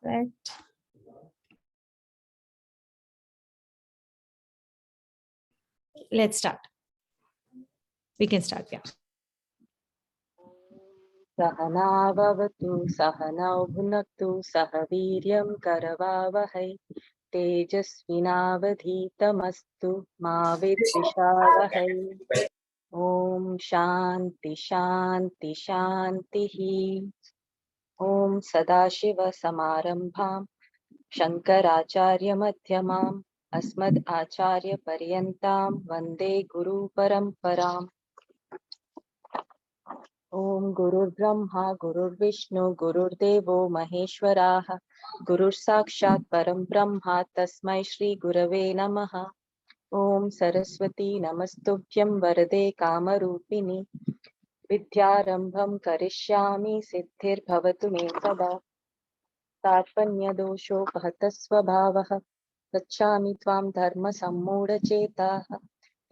Right. Let's start. We can start, yeah. सहनाववतु सहनौ भुनक्तु सह वीर्यं करवावहै तेजस्विनावधीतमस्तु मा विद्विषावहै। ॐ शान्ति शान्ति शान्तिः। ॐ सदाशिवसमारम्भां शङ्कराचार्यमध्यमाम् अस्मद् आचार्यपर्यन्तां वन्दे गुरुपरम्पराम्। ओम गुरुर्ब्रह्मा गुरुर्विष्णु गुरुर्देवो महेश्वराः गुरुर्साक्षात् परं ब्रह्म तस्मै श्री गुरवे नमः। ओम सरस्वती नमस्तुभ्यं वरदे कामरूपिणि विद्यारम्भं करिष्यामि सिद्धिर्भवतु मे सदा। तात्पन्यदोषोपहतः स्वभावः गच्छामि त्वां धर्मसम्मूढचेताः।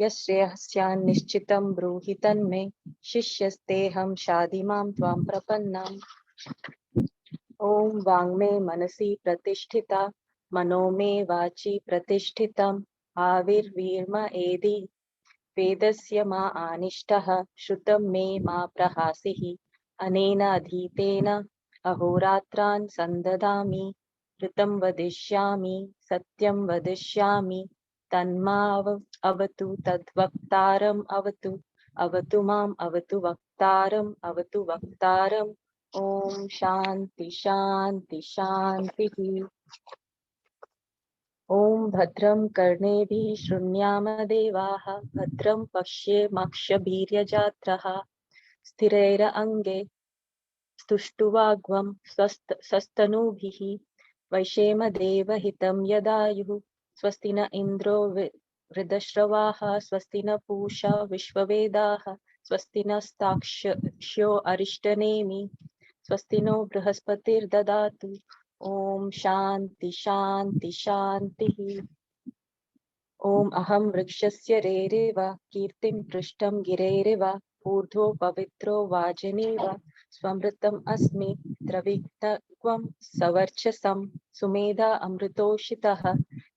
यश्रेयस्यान्निश्चितं ब्रूहि तन्मे शिष्यस्तेऽहं शाधिमां त्वां प्रपन्नाम्। ॐ वाङ्मे मनसि प्रतिष्ठिता मनो मे वाचि प्रतिष्ठितम् आविर्वीर्म एधि वेदस्य मा आनिष्टः श्रुतं मे मा प्रहासिः। अनेन अधीतेन अहोरात्रान् संददामि ऋतं वदिष्यामि सत्यं वदिष्यामि तन्मावतु तद्वक्तारम् अवतु अवतु माम् अवतु वक्तारम् अवतु वक्तारम्। ॐ शान्ति शान्ति शान्तिः। ॐ भद्रं कर्णेभिः शृणुयाम देवाः भद्रं पश्येमाक्षभिर्यजत्राः स्थिरैरङ्गैः स्तुष्टुवाग्वं स्वस्तनूभिः वैशेम देवहितं यदायुः। स्वस्ति न इन्द्रो वृद्धश्रवाः स्वस्ति न पूषा विश्ववेदाः स्वस्ति नस्ताक्ष्यो अरिष्टनेमि स्वस्ति नो बृहस्पतिर्ददातु। ॐ शान्ति शान्ति शान्तिः। ॐ अहं वृक्षस्य रेरिव कीर्तिं पृष्ठं गिरेरिव ऊर्ध्वो पवित्रो वाजिनीव स्वमृतम् अस्मि द्रविणत्वं सवर्चसं सुमेधा अमृतोषितः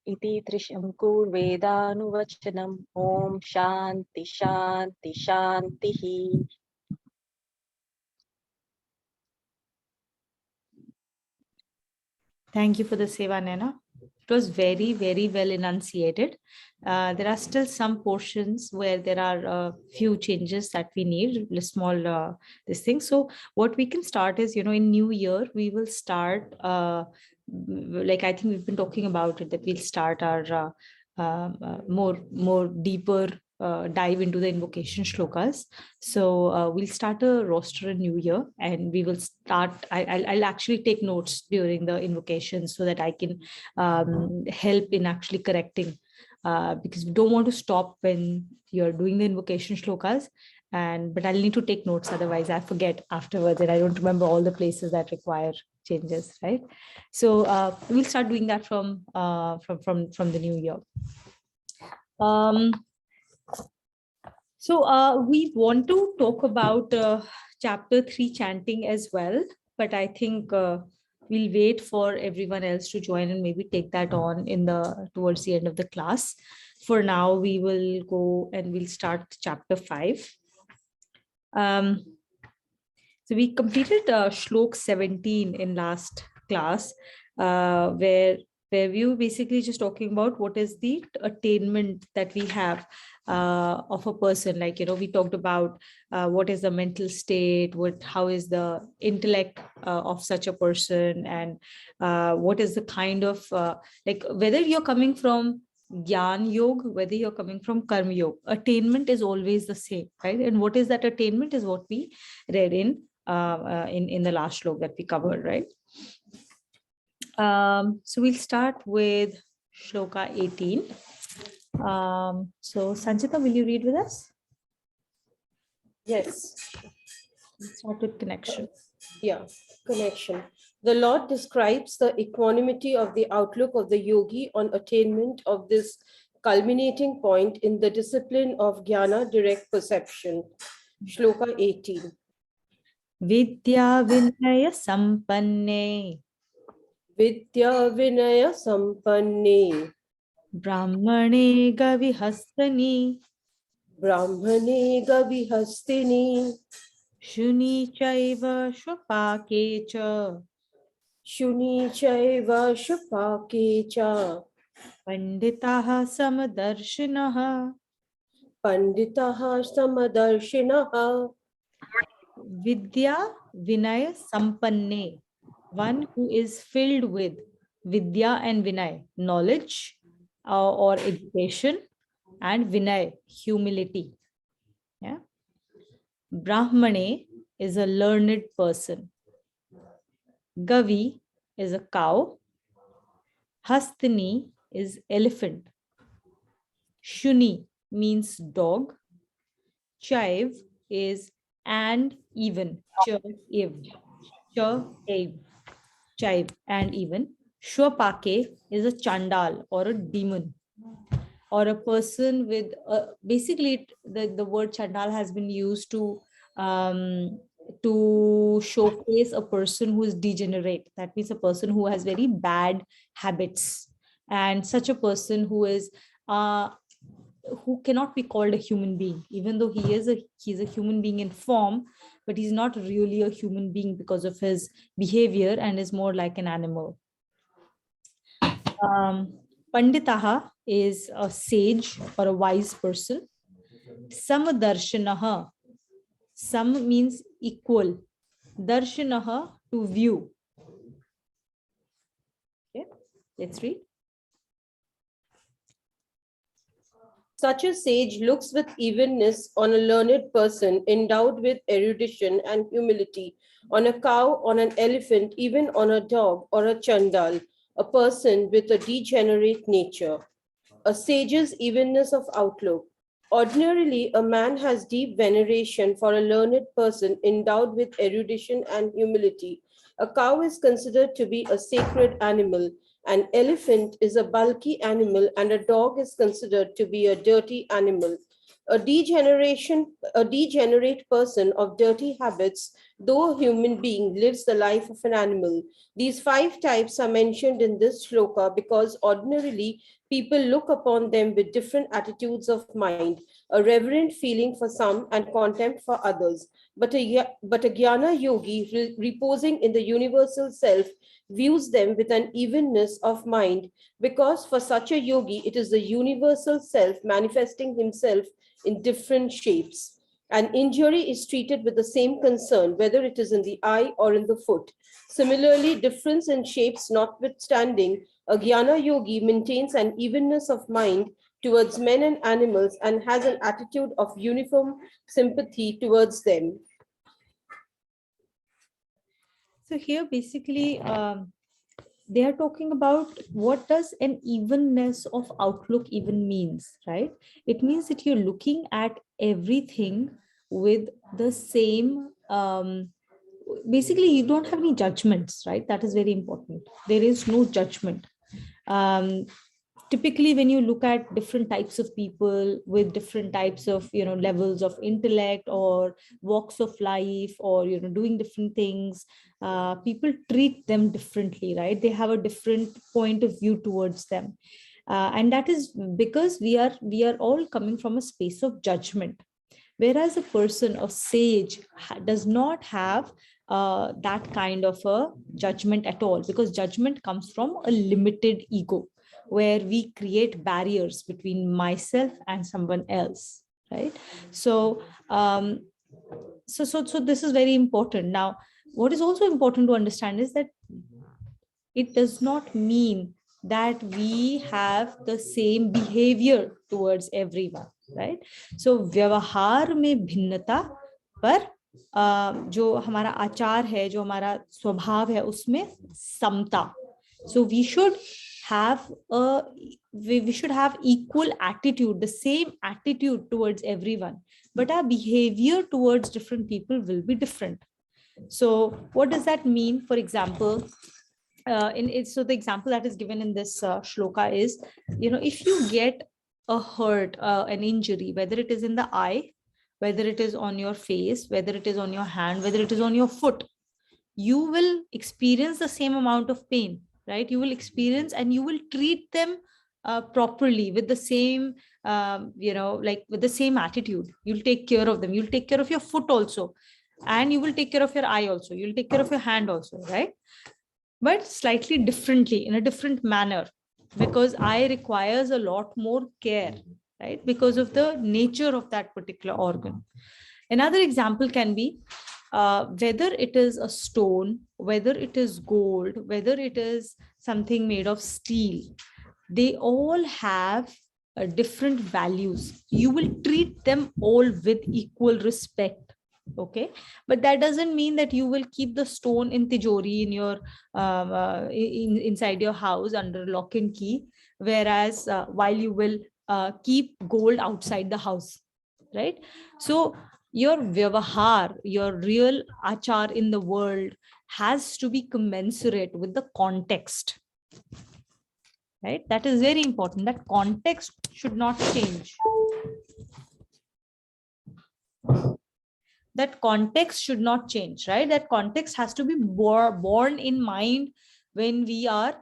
इति त्रिशङ्कुर्वेदानुवचनम्। ॐ शान्ति शान्ति शान्तिः। Thank you for the seva, Naina. It was very, very well enunciated. There are still some portions where there are a few changes that we need, small this thing. So what we can start is, in new year, we will start, like I think we've been talking about it, that we'll start our more deeper dive into the invocation shlokas. So we'll start a roster in new year, and we will start. I'll actually take notes during the invocation so that I can help in actually correcting, because we don't want to stop when you're doing the invocation shlokas. But I'll need to take notes, otherwise I forget afterwards and I don't remember all the places that require changes, right? So we'll start doing that from the new year. So we want to talk about chapter 3 chanting as well, but I think we'll wait for everyone else to join and maybe take that on towards the end of the class. For now, we will go and we'll start chapter 5. So we completed Shlok 17 in last class, where we were basically just talking about what is the attainment that we have of a person. Like, we talked about what is the mental state, how is the intellect of such a person, and what is the kind of, like whether you're coming from Gyan Yoga, whether you're coming from Karma Yoga, attainment is always the same, right? And what is that attainment is what we read in the last shlok that we covered, right? So we'll start with shloka 18. So Sanchita, will you read with us? Yes. Let's start with connection. Yeah, connection. The Lord describes the equanimity of the outlook of the yogi on attainment of this culminating point in the discipline of jnana, direct perception. Shloka 18. Vidya Vinaya Sampanne Vidya Vinaya Sampanne Brahmane Gavihastani Brahmane Gavihastini Shuni Chaiva Shvapake Cha Shuni Chaiva Shupake Cha Panditaha Samadarshinaha Panditaha Samadarshinaha Vidya Vinaya Sampanne, one who is filled with Vidya and Vinay, knowledge or education, and Vinay, humility. Yeah. Brahmane is a learned person. Gavi is a cow. Hastini is elephant. Shuni means dog. Chive is and even. Chive and even. Shwapake is a chandal or a demon or a person with basically the word chandal has been used to showcase a person who is degenerate. That means a person who has very bad habits, and such a person who cannot be called a human being, even though he's a human being in form, but he's not really a human being because of his behavior and is more like an animal. Panditaha is a sage or a wise person. Samadarshanaha. Sam means equal. Darshanaha, to view. Okay, let's read. Such a sage looks with evenness on a learned person endowed with erudition and humility, on a cow, on an elephant, even on a dog or a chandal, a person with a degenerate nature. A sage's evenness of outlook. Ordinarily, a man has deep veneration for a learned person endowed with erudition and humility. A cow is considered to be a sacred animal. An elephant is a bulky animal, and a dog is considered to be a dirty animal. A degenerate person of dirty habits, though a human being, lives the life of an animal. These 5 types are mentioned in this shloka because ordinarily people look upon them with different attitudes of mind, a reverent feeling for some and contempt for others. But a Jnana yogi, reposing in the universal self, views them with an evenness of mind, because for such a yogi, it is the universal self manifesting himself in different shapes. An injury is treated with the same concern, whether it is in the eye or in the foot. Similarly, difference in shapes notwithstanding, a Jnana yogi maintains an evenness of mind towards men and animals and has an attitude of uniform sympathy towards them. So here basically they are talking about what does an evenness of outlook even means, right? It means that you're looking at everything with the same basically you don't have any judgments, right? That is very important. There is no judgment. Typically when you look at different types of people with different types of levels of intellect or walks of life or doing different things, people treat them differently, right? They have a different point of view towards them, and that is because we are all coming from a space of judgment, whereas a person of sage does not have that kind of a judgment at all, because judgment comes from a limited ego where we create barriers between myself and someone else, right? So so this is very important. Now what is also important to understand is that it does not mean that we have the same behavior towards everyone, right? So व्यवहार में भिन्नता पर जो हमारा आचार है, जो हमारा स्वभाव है, उसमें समता. So we should have equal attitude, the same attitude towards everyone, but our behavior towards different people will be different. So what does that mean? For example, so the example that is given in this shloka is, if you get a hurt, an injury, whether it is in the eye, whether it is on your face, whether it is on your hand, whether it is on your foot, you will experience the same amount of pain, right? You will experience and you will treat them properly with the same, like with the same attitude. You'll take care of them. You'll take care of your foot also. And you will take care of your eye also. You'll take care of your hand also, right? But slightly differently, in a different manner, because eye requires a lot more care, right? Because of the nature of that particular organ. Another example can be whether it is a stone, whether it is gold, whether it is something made of steel, they all have different values. You will treat them all with equal respect. Okay, but that doesn't mean that you will keep the stone in tijori in your inside your house under lock and key, whereas while you will keep gold outside the house, right? So your vyavahar, your real achar in the world has to be commensurate with the context, right? That is very important. That context should not change. That context should not change, right? That context has to be borne in mind when we are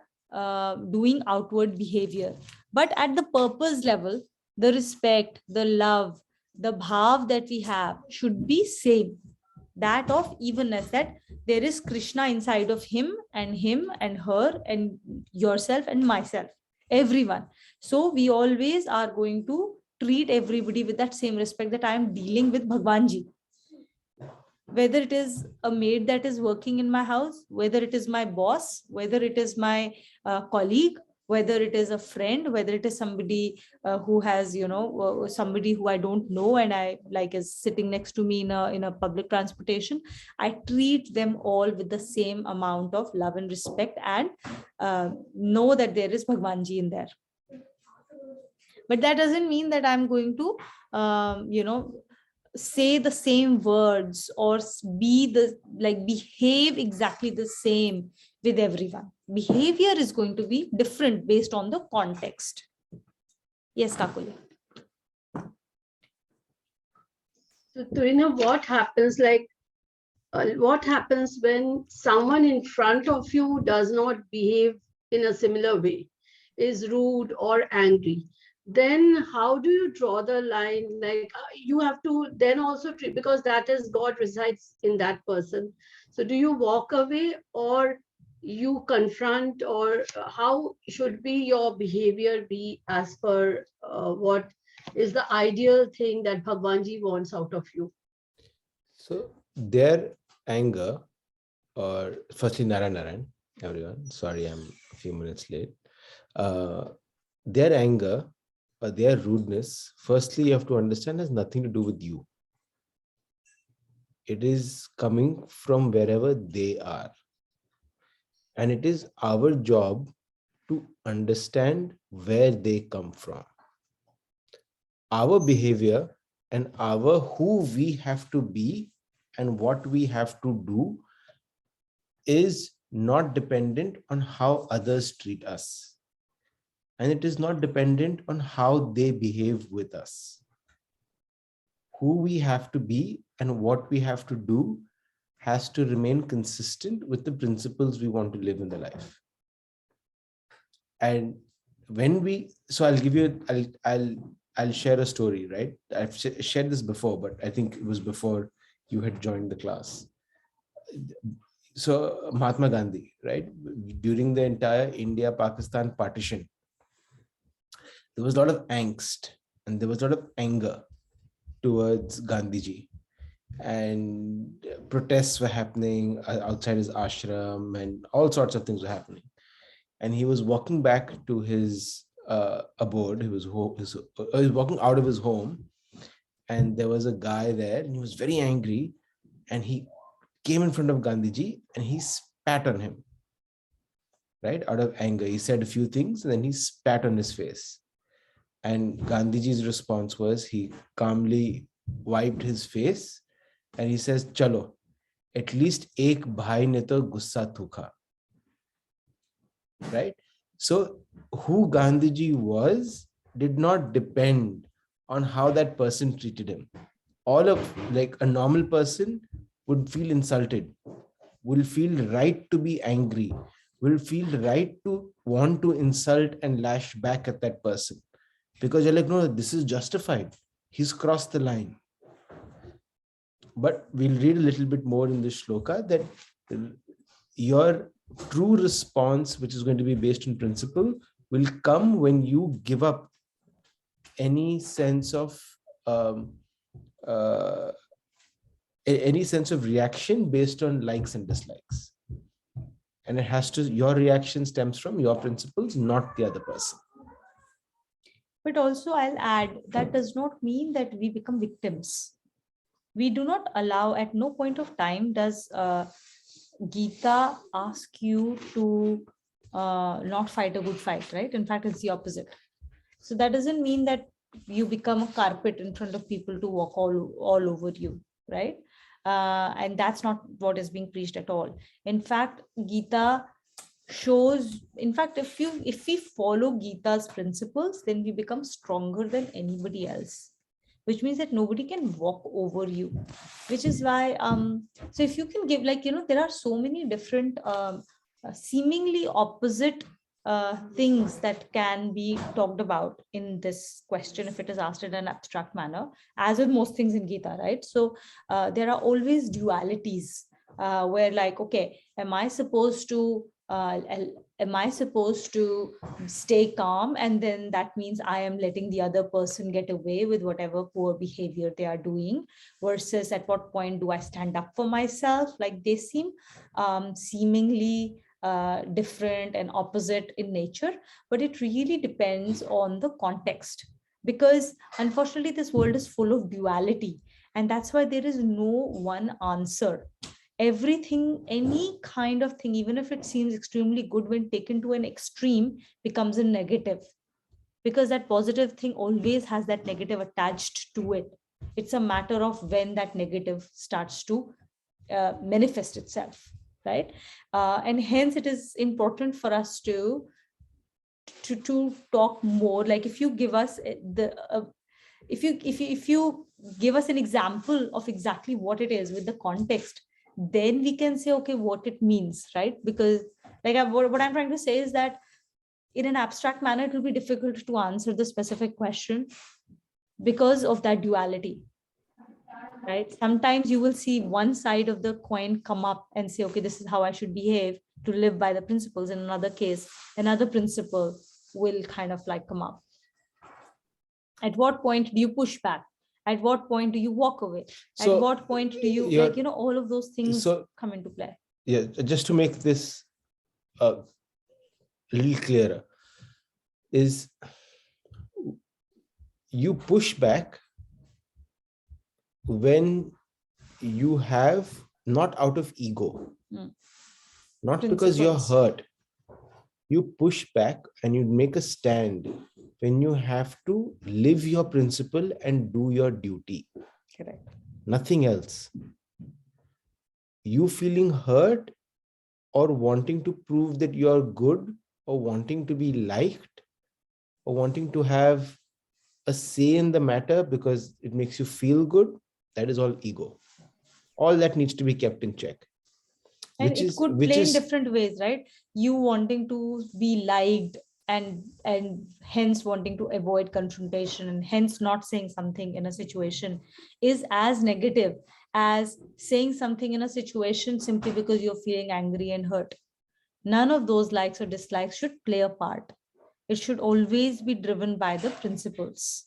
doing outward behavior. But at the purpose level, the respect, the love, the bhav that we have should be same, that of evenness, that there is Krishna inside of him and her and yourself and myself, everyone. So we always are going to treat everybody with that same respect, that I am dealing with Bhagwanji. Whether it is a maid that is working in my house, whether it is my boss, whether it is my colleague, whether it is a friend, whether it is somebody who has, somebody who I don't know and I like is sitting next to me in a public transportation, I treat them all with the same amount of love and respect, and know that there is Bhagwanji in there. But that doesn't mean that I'm going to, say the same words or behave exactly the same with everyone. Behavior is going to be different based on the context. Yes, Kakulya. So, Turina, what happens when someone in front of you does not behave in a similar way, is rude or angry? Then how do you draw the line? Like you have to then also treat, because that is God resides in that person. So do you walk away or you confront, or how should be your behavior be as per what is the ideal thing that Bhagwanji wants out of you? So their anger, or firstly Narayan, everyone, sorry I'm a few minutes late. Their anger or their rudeness, firstly you have to understand, has nothing to do with you. It is coming from wherever they are. And it is our job to understand where they come from. Our behavior and our who we have to be and what we have to do is not dependent on how others treat us. And it is not dependent on how they behave with us. Who we have to be and what we have to do has to remain consistent with the principles we want to live in the life. And when we, so I'll give you, I'll share a story, right? I've shared this before, but I think it was before you had joined the class. So Mahatma Gandhi, right? During the entire India-Pakistan partition, there was a lot of angst and there was a lot of anger towards Gandhiji, and protests were happening outside his ashram and all sorts of things were happening. And he was walking back to his abode. He was walking out of his home, and there was a guy there and he was very angry, and he came in front of Gandhiji and he spat on him, right? Out of anger. He said a few things and then he spat on his face. And Gandhiji's response was, he calmly wiped his face and he says, "Chalo, at least ek bhai ne to gussa thukha." Right? So who Gandhiji was did not depend on how that person treated him. All of, like, a normal person would feel insulted, will feel right to be angry, will feel right to want to insult and lash back at that person, because you're like, no, this is justified. He's crossed the line. But we'll read a little bit more in this shloka that your true response, which is going to be based on principle, will come when you give up any sense of any sense of reaction based on likes and dislikes. And it has to, your reaction stems from your principles, not the other person. But also I'll add, that does not mean that we become victims. We do not allow, at no point of time does Gita ask you to not fight a good fight, right? In fact, it's the opposite. So that doesn't mean that you become a carpet in front of people to walk all over you, right? And that's not what is being preached at all. In fact, Gita shows, in fact, if we follow Gita's principles, then we become stronger than anybody else, which means that nobody can walk over you, which is why so if you can give, like, there are so many different seemingly opposite things that can be talked about in this question if it is asked in an abstract manner, as with most things in Gita, right? So there are always dualities where, like, okay, am I supposed to stay calm, and then that means I am letting the other person get away with whatever poor behavior they are doing, versus at what point do I stand up for myself? Like, they seem seemingly different and opposite in nature, but it really depends on the context, because unfortunately this world is full of duality, and that's why there is no one answer. Everything, any kind of thing, even if it seems extremely good, when taken to an extreme, becomes a negative, because that positive thing always has that negative attached to it. It's a matter of when that negative starts to manifest itself, right? And hence it is important for us to talk more. Like, if you give us if you give us an example of exactly what it is with the context, then we can say, okay, what it means, right? Because, like, what I'm trying to say is that in an abstract manner, it will be difficult to answer the specific question because of that duality, right? Sometimes you will see one side of the coin come up and say, okay, this is how I should behave to live by the principles. In another case, another principle will kind of like come up. At what point do you push back? At what point do you walk away? So, at what point do you, like, all of those things come into play? Yeah, just to make this a little clearer, is you push back when you have, not out of ego, not because you're hurt. You push back and you make a stand when you have to live your principle and do your duty. Correct. Nothing else. You feeling hurt or wanting to prove that you're good, or wanting to be liked, or wanting to have a say in the matter because it makes you feel good, that is all ego. All that needs to be kept in check. And it could play in different ways, right? You wanting to be liked and hence wanting to avoid confrontation, and hence not saying something in a situation, is as negative as saying something in a situation simply because you're feeling angry and hurt. None of those likes or dislikes should play a part. It should always be driven by the principles.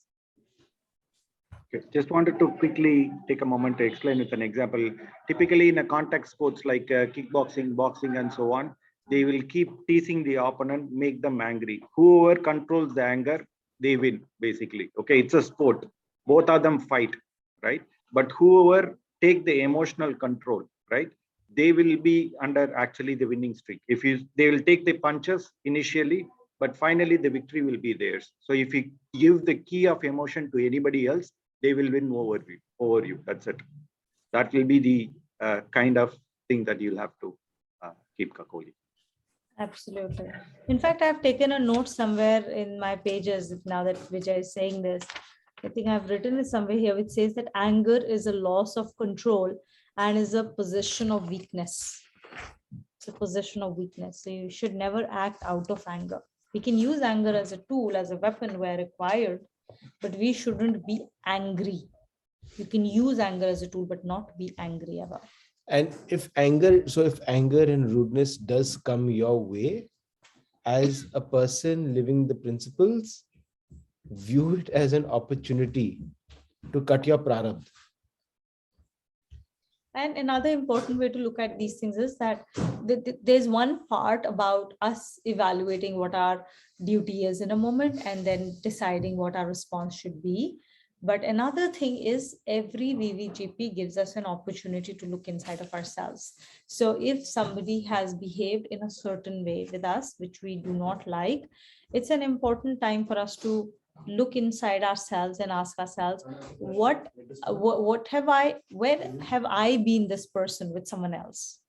Okay. Just wanted to quickly take a moment to explain with an example. Typically in a contact sports like kickboxing, boxing, and so on, they will keep teasing the opponent, make them angry. Whoever controls the anger, they win, basically. Okay, it's a sport. Both of them fight, right? But whoever take the emotional control, right, they will be under actually the winning streak. They will take the punches initially, but finally the victory will be theirs. So if you give the key of emotion to anybody else, they will win over you. That's it. That will be the kind of thing that you'll have to keep Kakoli. Absolutely. In fact, I've taken a note somewhere in my pages now that Vijay is saying this. I think I've written it somewhere here, which says that anger is a loss of control and is a position of weakness. a position of weakness. So you should never act out of anger. We can use anger as a tool, as a weapon where required, but we shouldn't be angry. You can use anger as a tool, but not be angry ever. And if anger and rudeness does come your way, as a person living the principles, view it as an opportunity to cut your prarabdha. And another important way to look at these things is that there's one part about us evaluating what our duty is in a moment and then deciding what our response should be. But another thing is every VVGP gives us an opportunity to look inside of ourselves. So if somebody has behaved in a certain way with us, which we do not like, it's an important time for us to look inside ourselves and ask ourselves, when have I been this person with someone else?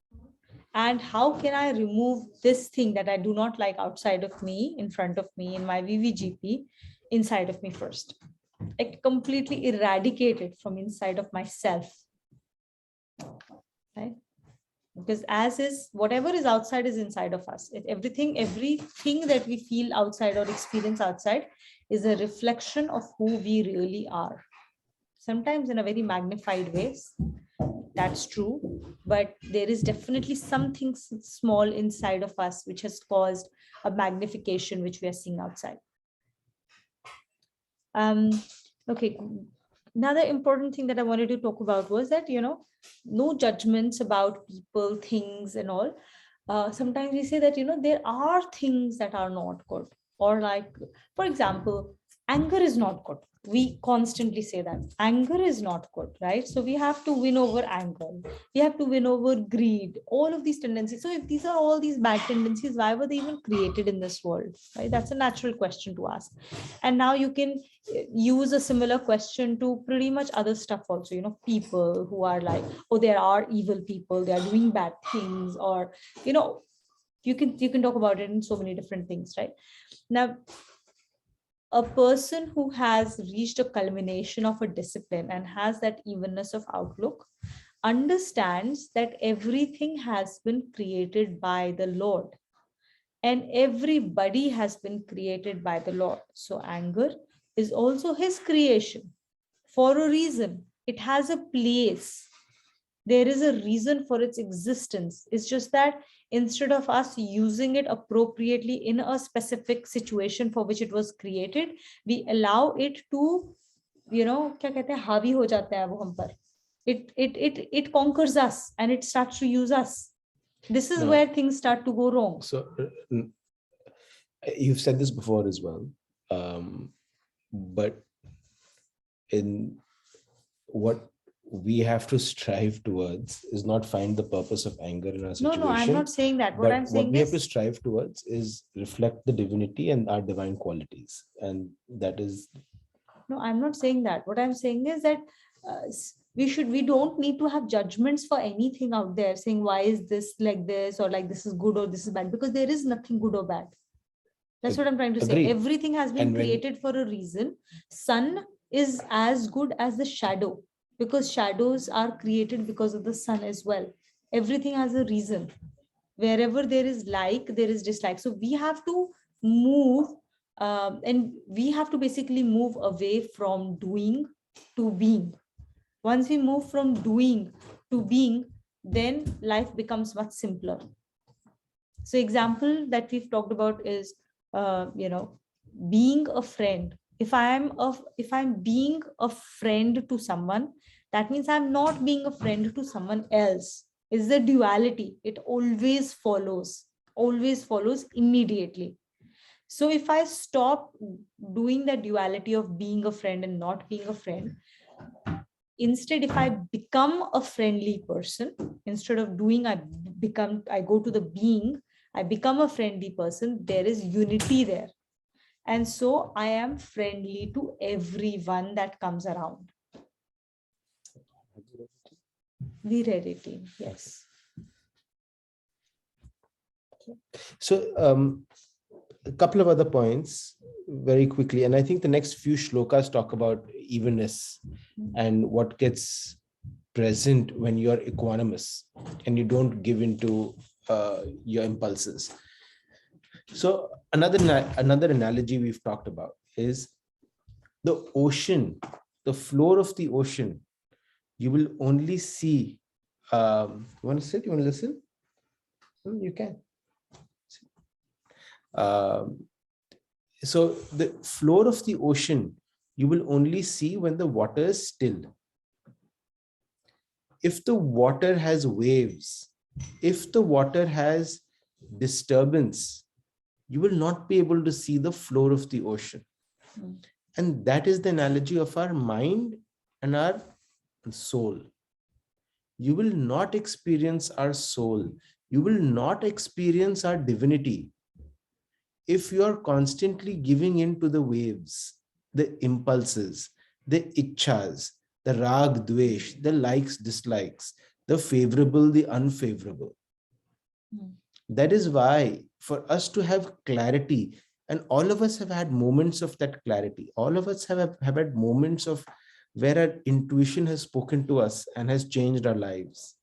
And how can I remove this thing that I do not like outside of me, in front of me, in my VVGP, inside of me first? I completely eradicate it from inside of myself, right? Because as is, whatever is outside is inside of us. Everything that we feel outside or experience outside is a reflection of who we really are. Sometimes in a very magnified ways, that's true, but there is definitely something small inside of us which has caused a magnification which we are seeing outside. Okay, another important thing that I wanted to talk about was that, no judgments about people, things and all. Sometimes we say that, there are things that are not good, or like, for example, anger is not good. We constantly say that anger is not good, right? So we have to win over anger. We have to win over greed, all of these tendencies. So if these are all these bad tendencies, why were they even created in this world, right? That's a natural question to ask. And now you can use a similar question to pretty much other stuff also, people who are like, oh, there are evil people, they are doing bad things, or, you can talk about it in so many different things, right? Now, a person who has reached a culmination of a discipline and has that evenness of outlook understands that everything has been created by the Lord and everybody has been created by the Lord. So anger is also his creation for a reason. It has a place. There is a reason for its existence. It's just that instead of us using it appropriately in a specific situation for which it was created, we allow it to, क्या कहते हैं, हावी हो जाता है वो हम पर. It conquers us and it starts to use us. This is where things start to go wrong. So you've said this before as well, but in what we have to strive towards is not find the purpose of anger in our situation. No, I'm not saying that. What I'm saying what we is, have to strive towards is reflect the divinity and our divine qualities, and that is. No, I'm not saying that. What I'm saying is that we don't need to have judgments for anything out there saying why is this like this, or like this is good or this is bad, because there is nothing good or bad. That's what I'm trying to say. Everything has been created for a reason. Sun is as good as the shadow, because shadows are created because of the sun as well. Everything has a reason. Wherever there is like, there is dislike. So we have to move and we have to basically move away from doing to being. Once we move from doing to being, then life becomes much simpler. So example that we've talked about is, being a friend. If I'm being a friend to someone, that means I'm not being a friend to someone else. It's the duality. It always follows immediately. So if I stop doing the duality of being a friend and not being a friend, instead, if I become a friendly person, instead of doing, I go to the being, I become a friendly person, there is unity there. And so I am friendly to everyone that comes around. Virility, yes. So a couple of other points very quickly, and I think the next few shlokas talk about evenness and what gets present when you're equanimous and you don't give into your impulses. So another analogy we've talked about is the ocean, the floor of the ocean. You will only see. You want to sit? You want to listen? You can. So the floor of the ocean, you will only see when the water is still. If the water has waves, if the water has disturbance, you will not be able to see the floor of the ocean. And that is the analogy of our mind and our soul. You will not experience our soul. You will not experience our divinity if you are constantly giving in to the waves, the impulses, the ichhas, the rag, dvesh, the likes, dislikes, the favorable, the unfavorable. That is why for us to have clarity, and all of us have had moments of that clarity. All of us have had moments of where our intuition has spoken to us and has changed our lives.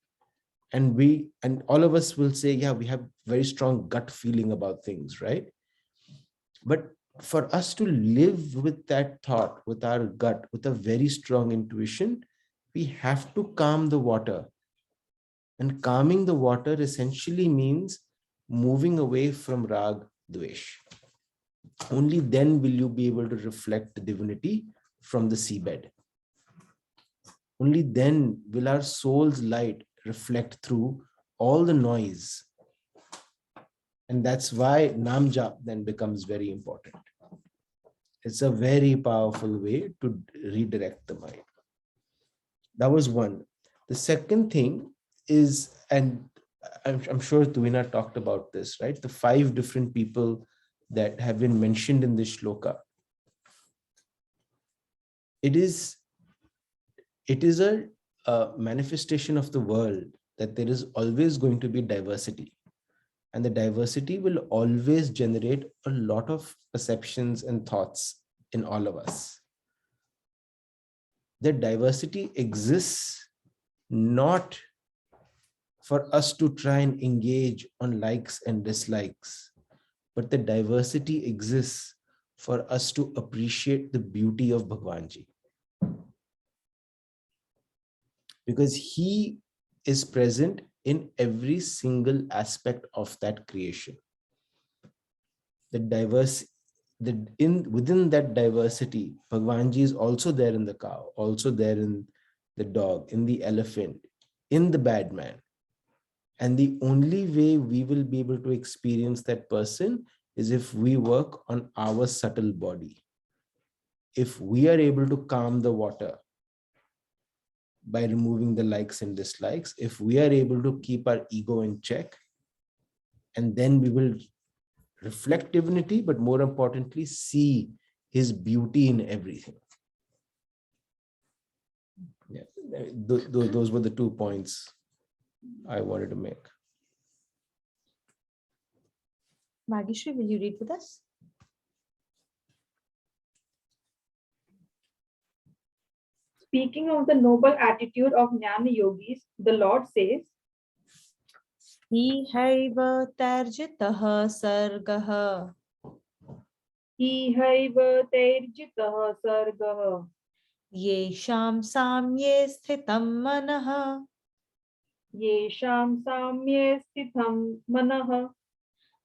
And all of us will say, yeah, we have very strong gut feeling about things, right? But for us to live with that thought, with our gut, with a very strong intuition, we have to calm the water. And calming the water essentially means moving away from rag, dvesh. Only then will you be able to reflect the divinity from the seabed. Only then will our soul's light reflect through all the noise. And that's why Nam Jap then becomes very important. It's a very powerful way to redirect the mind. That was one. The second thing is, and I'm sure Tuvina talked about this, right? The 5 different people that have been mentioned in this shloka. It is a manifestation of the world that there is always going to be diversity. And the diversity will always generate a lot of perceptions and thoughts in all of us. The diversity exists not for us to try and engage on likes and dislikes, but the diversity exists for us to appreciate the beauty of Bhagwanji. Because he is present in every single aspect of that creation. Within that diversity, Bhagwanji is also there in the cow, also there in the dog, in the elephant, in the bad man. And the only way we will be able to experience that person is if we work on our subtle body. If we are able to calm the water by removing the likes and dislikes, if we are able to keep our ego in check, and then we will reflect divinity, but more importantly, see his beauty in everything. Yeah, those were the 2 points I wanted to make. Magishri, will you read with us? Speaking of the noble attitude of Jnana Yogis, the Lord says, Ihaiva tarjitah sargah Ihaiva terjitah sargah yesham samye sthitam manah Yesham samye sthitham manah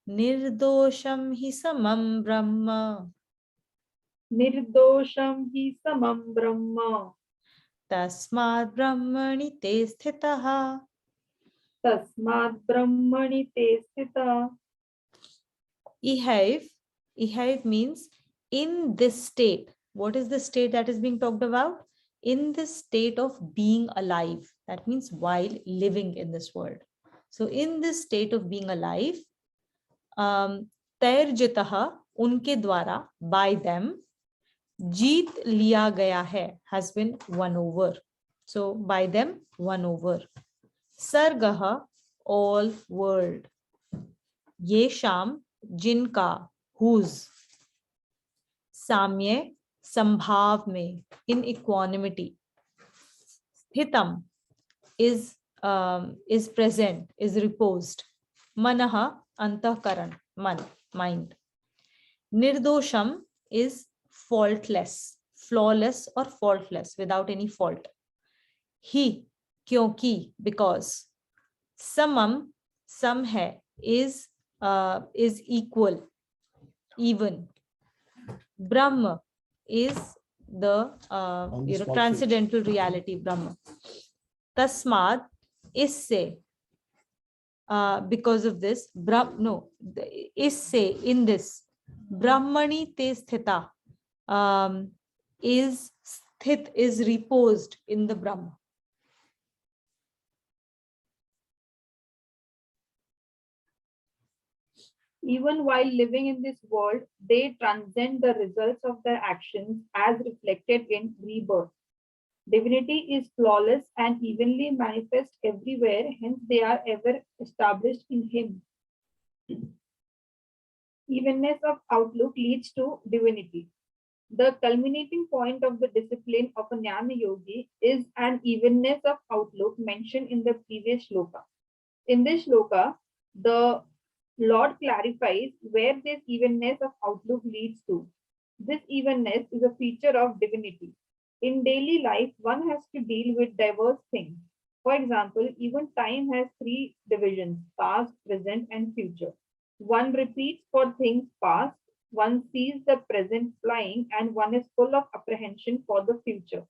nirdosham hi samam brahma Nirdosham hi samam brahma tasmad brahmani te sthitah. Tasmad brahmani te sthita. Ihaiv means in this state. What is the state that is being talked about? In this state of being alive. That means while living in this world. So in this state of being alive, Tairjitaha, unke dwara, by them, jeet liya gaya hai, has been won over. So by them, won over. Sargaha, all world. Yesham, jinka, whose. Samye, sambhav mein, in equanimity. Sthitam is present, is reposed. Manaha, antahkaran, mind. Nirdosham is faultless, flawless or faultless, without any fault. He, kyonki, because. Samam, sam hai, is equal, even. Brahma is the spot transcendental reality, Brahma. Tasmad, isse, because of this, isse, in this, Brahmani te sthita, is sthit, is reposed in the Brahma. Even while living in this world, they transcend the results of their actions as reflected in rebirth. Divinity is flawless and evenly manifest everywhere, hence they are ever established in Him. Evenness of outlook leads to divinity. The culminating point of the discipline of a Jnana Yogi is an evenness of outlook mentioned in the previous shloka. In this shloka, the Lord clarifies where this evenness of outlook leads to. This evenness is a feature of divinity. In daily life, one has to deal with diverse things. For example, even time has three divisions: past, present, and future. One repeats for things past, one sees the present flying, and one is full of apprehension for the future.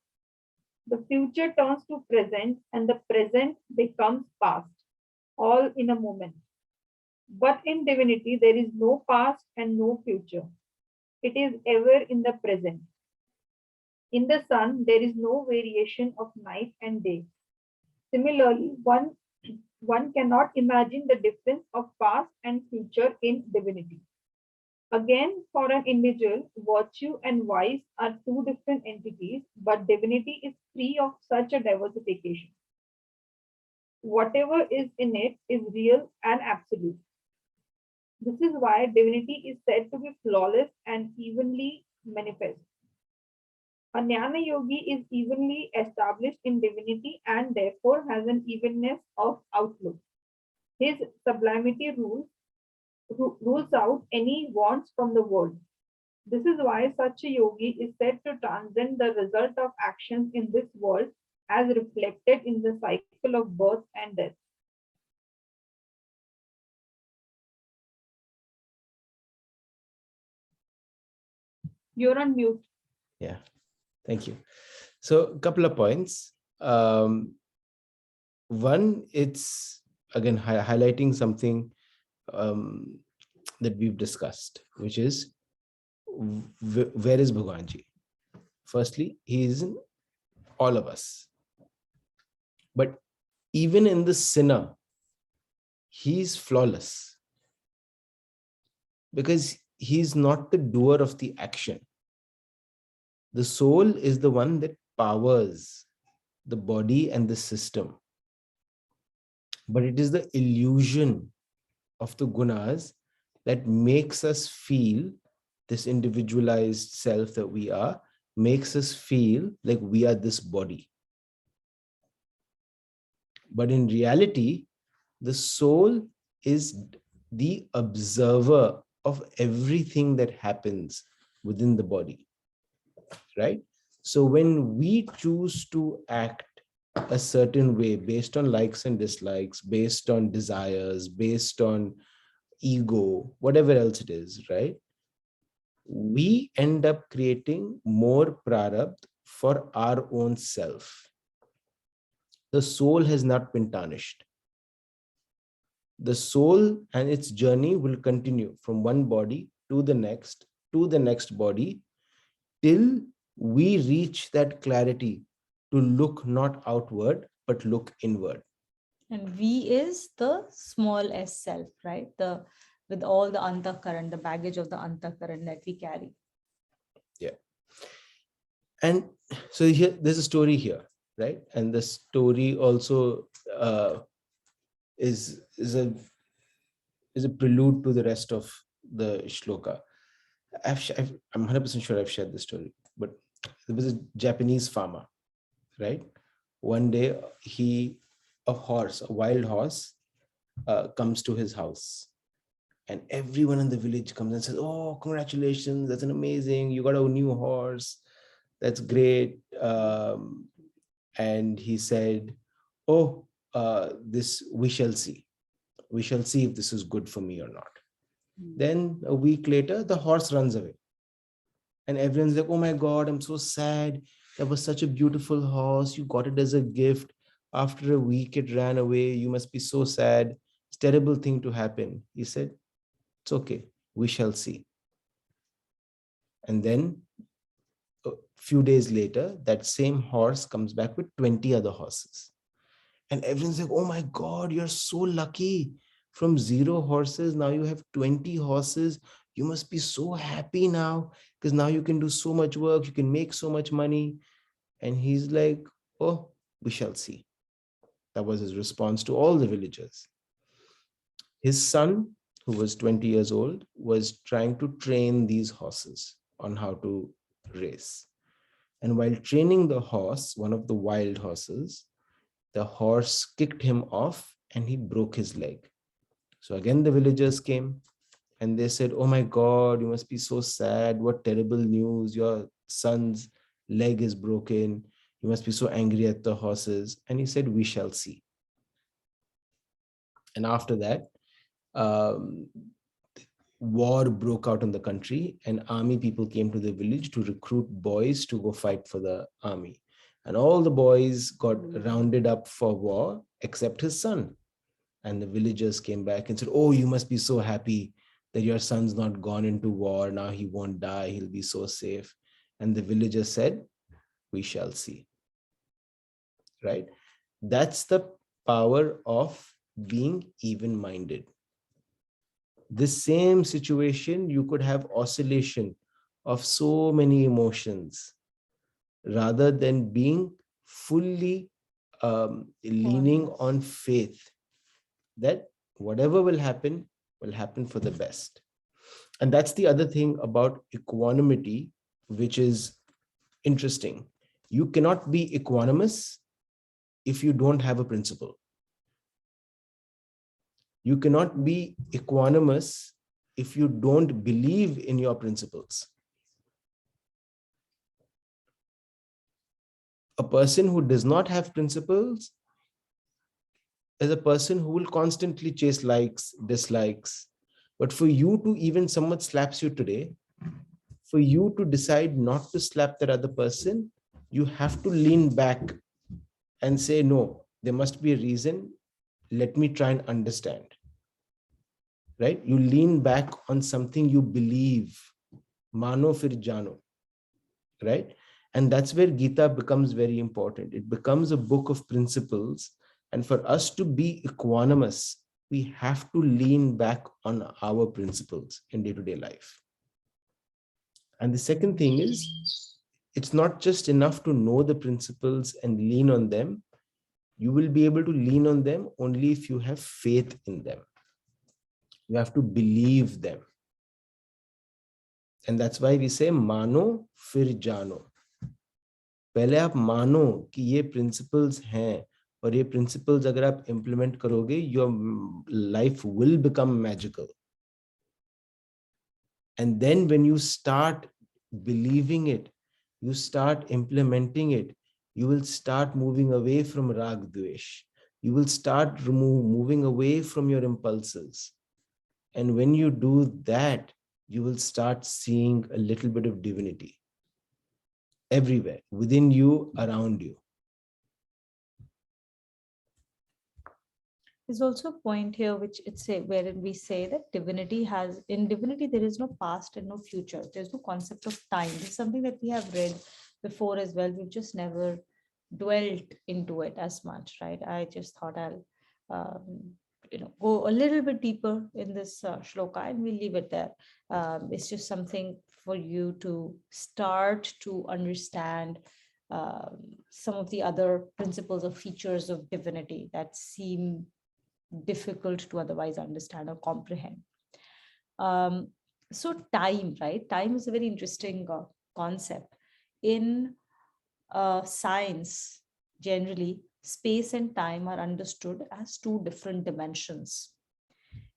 The future turns to present, and the present becomes past, all in a moment. But in divinity, there is no past and no future. It is ever in the present. In the sun, there is no variation of night and day. Similarly, one cannot imagine the difference of past and future in divinity. Again, for an individual, virtue and vice are two different entities, but divinity is free of such a diversification. Whatever is in it is real and absolute. This is why divinity is said to be flawless and evenly manifest. A Jnana Yogi is evenly established in divinity and therefore has an evenness of outlook. His sublimity rules out any wants from the world. This is why such a yogi is said to transcend the result of actions in this world as reflected in the cycle of birth and death. You're on mute. Yeah, thank you. So a couple of points. One, it's again highlighting something that we've discussed, which is where is Bhagwanji? Firstly, he is in all of us. But even in the sinner, he's flawless because he's not the doer of the action. The soul is the one that powers the body and the system. But it is the illusion of the gunas that makes us feel this individualized self that we are, makes us feel like we are this body. But in reality, the soul is the observer of everything that happens within the body, right? So when we choose to act a certain way based on likes and dislikes, based on desires, based on ego, whatever else it is, right? We end up creating more prarabdha for our own self. The soul has not been tarnished. The soul and its journey will continue from one body to the next body till we reach that clarity to look not outward but look inward. And V is the small s self, right? With all the antahkaran, the baggage of the antahkaran that we carry. Yeah. And so here, there's a story here, right? And the story also is a prelude to the rest of the shloka. I'm 100% sure I've shared this story, but there was a Japanese farmer, right? One day a wild horse comes to his house. And everyone in the village comes and says, "Oh, congratulations, that's an amazing, you got a new horse. That's great." And he said, "Oh, this we shall see. We shall see if this is good for me or not." Then a week later, the horse runs away. And everyone's like, "Oh my God, I'm so sad. That was such a beautiful horse. You got it as a gift. After a week, it ran away. You must be so sad. It's a terrible thing to happen." He said, "It's okay. We shall see." And then a few days later, that same horse comes back with 20 other horses. And everyone's like, "Oh my God, you're so lucky. From 0 horses, now you have 20 horses. You must be so happy now, because now you can do so much work. You can make so much money." And he's like, "Oh, we shall see." That was his response to all the villagers. His son, who was 20 years old, was trying to train these horses on how to race. And while training the horse, one of the wild horses, the horse kicked him off and he broke his leg. So again, the villagers came and they said, "Oh my God, you must be so sad. What terrible news. Your son's leg is broken. You must be so angry at the horses." And he said, "We shall see." And after that, war broke out in the country, and army people came to the village to recruit boys to go fight for the army. And all the boys got rounded up for war except his son. And the villagers came back and said, "Oh, you must be so happy that your son's not gone into war. Now he won't die. He'll be so safe." And the villagers said, "We shall see." Right? That's the power of being even-minded. The same situation, you could have oscillation of so many emotions rather than being fully leaning on faith that whatever will happen for the best. And that's the other thing about equanimity, which is interesting. You cannot be equanimous if you don't have a principle. You cannot be equanimous if you don't believe in your principles. A person who does not have principles is a person who will constantly chase likes, dislikes. But for you to, even someone slaps you today, for you to decide not to slap that other person, you have to lean back and say, "No, there must be a reason. Let me try and understand." Right? You lean back on something you believe. Mano fir jano. Right? And that's where Gita becomes very important. It becomes a book of principles. And for us to be equanimous, we have to lean back on our principles in day-to-day life. And the second thing is, it's not just enough to know the principles and lean on them. You will be able to lean on them only if you have faith in them. You have to believe them. And that's why we say, "Mano fir jano." पहले आप मानो कि ये principles हैं और ये principles अगर आप implement करोगे, your life will become magical. And then when you start believing it, you start implementing it, you will start moving away from rag dvesh. You will start moving away from your impulses. And when you do that, you will start seeing a little bit of divinity everywhere, within you, around you. There's also a point here which it's a wherein we say that in divinity there is no past and no future. There's no concept of time. This is something that we have read before as well. We've just never dwelt into it as much, right? I just thought I'll go a little bit deeper in this shloka and we'll leave it there. It's just something for you to start to understand some of the other principles or features of divinity that seem difficult to otherwise understand or comprehend. So time, right? Time is a very interesting concept. In science, generally, space and time are understood as two different dimensions.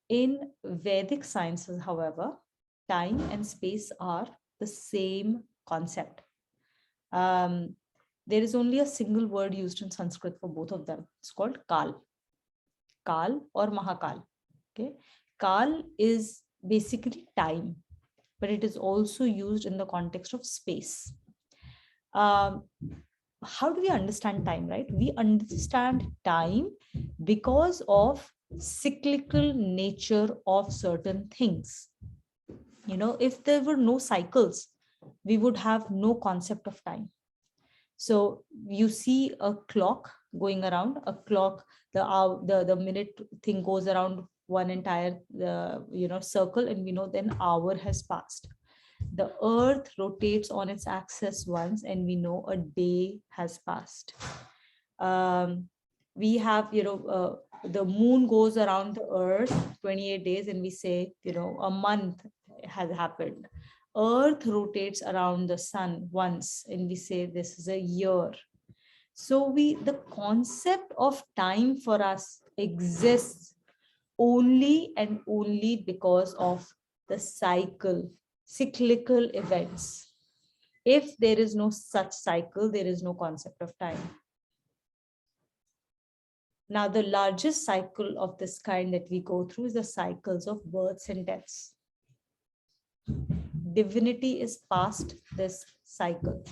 In Vedic sciences, however, time and space are the same concept. There is only a single word used in Sanskrit for both of them. It's called Kal. Kal or Mahakal. Okay. Kal is basically time, but it is also used in the context of space. How do we understand time, right? We understand time because of cyclical nature of certain things. If there were no cycles, we would have no concept of time. So you see a clock going around, a clock, the hour, the minute thing goes around one entire circle, and we know then hour has passed. The earth rotates on its axis once, and we know a day has passed. We have, the moon goes around the earth 28 days, and we say, a month has happened. Earth rotates around the sun once, and we say this is a year. So the concept of time for us exists only and only because of the cyclical events. If there is no such cycle, there is no concept of time. Now, the largest cycle of this kind that we go through is the cycles of births and deaths. Divinity is past this cycle.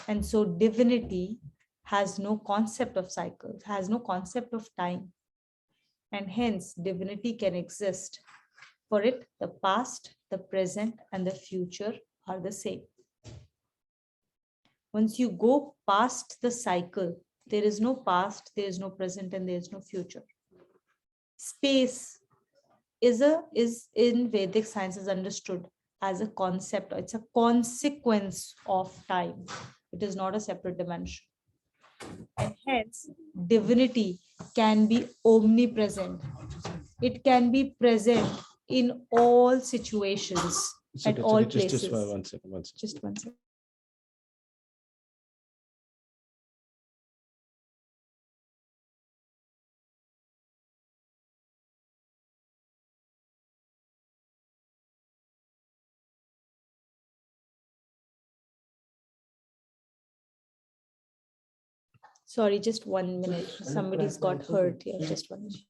And so divinity has no concept of cycles, has no concept of time. And hence divinity can exist. For it, the past, the present, and the future are the same. Once you go past the cycle, there is no past, there is no present, and there is no future. Space is in Vedic sciences understood as a concept. It's a consequence of time. It is not a separate dimension. And hence, divinity can be omnipresent. It can be present in all situations, at all places. Just one second. Just one second. Sorry, just 1 minute. Somebody's got hurt here. Just 1 minute.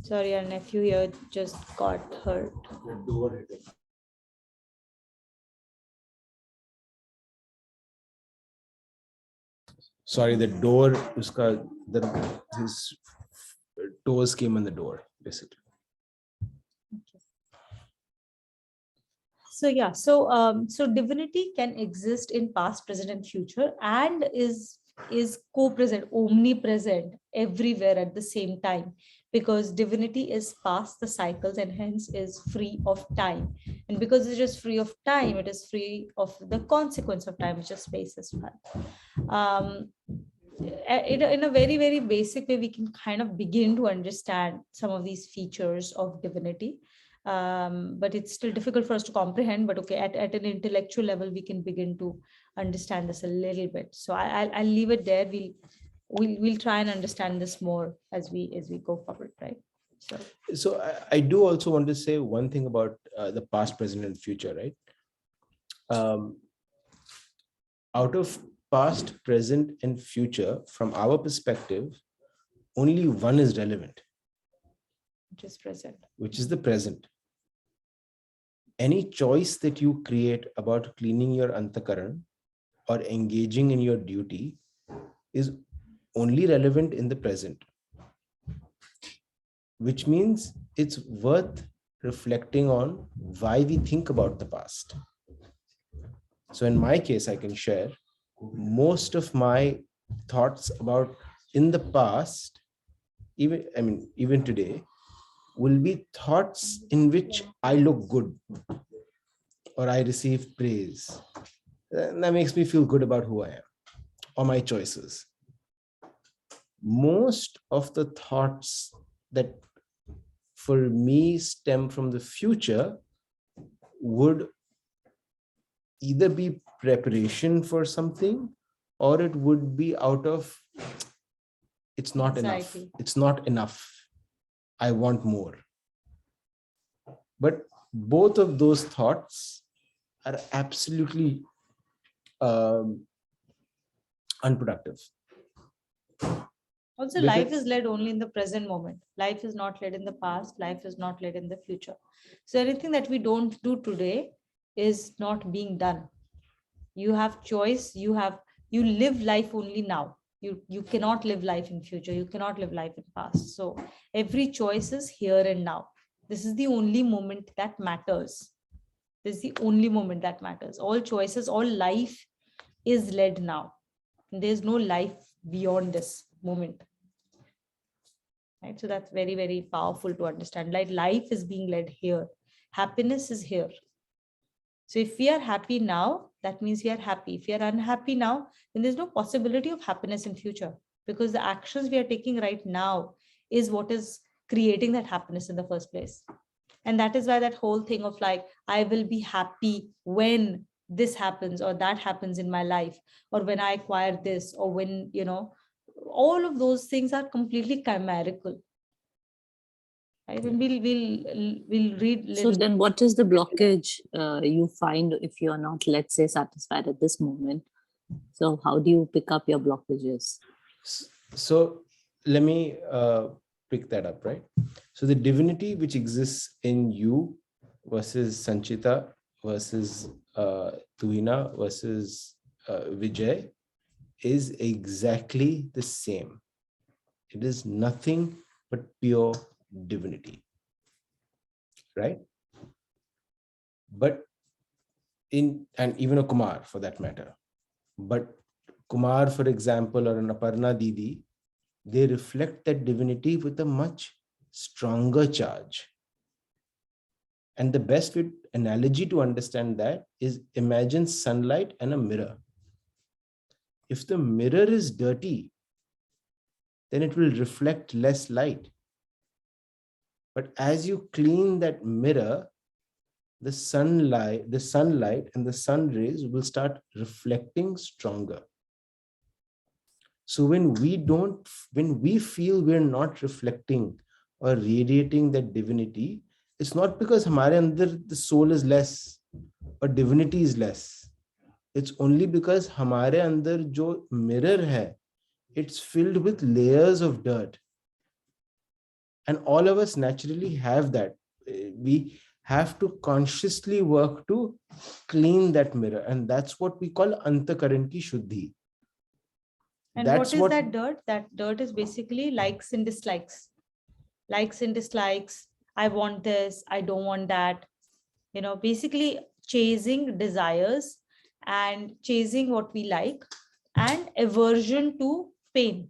Sorry, our nephew here just got hurt. Sorry, his toes came on the door, basically. So yeah, so divinity can exist in past, present, and future, and is co-present, omnipresent everywhere at the same time, because divinity is past the cycles and hence is free of time. And because it is free of time, it is free of the consequence of time, which is space as well. In a very, very basic way, we can kind of begin to understand some of these features of divinity. But it's still difficult for us to comprehend, but okay, at an intellectual level, we can begin to understand this a little bit. So I'll leave it there. We'll try and understand this more as we go forward, right? So I do also want to say one thing about the past, present, and future, right? Out of past, present, and future, from our perspective, only one is relevant, Which is present. which is the present. Any choice that you create about cleaning your antakaran or engaging in your duty is only relevant in the present, which means it's worth reflecting on why we think about the past. So in my case, I can share most of my thoughts about in the past, even today, will be thoughts in which I look good or I receive praise. And that makes me feel good about who I am. or my choices. Most of the thoughts that for me stem from the future would either be preparation for something, or it would be out of, it's not enough. Anxiety. It's not enough. I want more. But both of those thoughts are absolutely unproductive. Also, Because- life is led only in the present moment. Life is not led in the past. Life is not led in the future. So anything that we don't do today is not being done. You have choice. You live life only now. You cannot live life in future. You cannot live life in past. So every choice is here and now. This is the only moment that matters. This is the only moment that matters. All choices, all life is led now. There's no life beyond this moment. Right? So that's very, very powerful to understand. Like life is being led here. Happiness is here. So if we are happy now, that means we are happy. If we are unhappy now, then there's no possibility of happiness in future, because the actions we are taking right now is what is creating that happiness in the first place. And that is why that whole thing of like, I will be happy when this happens or that happens in my life, or when I acquire this, or when, all of those things are completely chimerical. Right? And we'll read So little. then what is the blockage you find if you're not, let's say, satisfied at this moment? So how do you pick up your blockages? So let me pick that up, right? So the divinity which exists in you versus Sanchita versus Tuhina versus Vijay is exactly the same. It is nothing but pure divinity, right? But and even a Kumar for that matter. But Kumar, for example, or an Aparna Didi, they reflect that divinity with a much stronger charge. And the best analogy to understand that is, imagine sunlight and a mirror. If the mirror is dirty, then it will reflect less light. But as you clean that mirror, the sunlight and the sun rays will start reflecting stronger. So when we feel we're not reflecting or radiating that divinity, it's not because hamare andar the soul is less or divinity is less. It's only because hamare andar jo mirror hai, it's filled with layers of dirt. And all of us naturally have that. We have to consciously work to clean that mirror. And that's what we call antakaran ki shuddhi. And That's what is that dirt? That dirt is basically likes and dislikes. Likes and dislikes. I want this, I don't want that. Basically chasing desires and chasing what we like, and aversion to pain.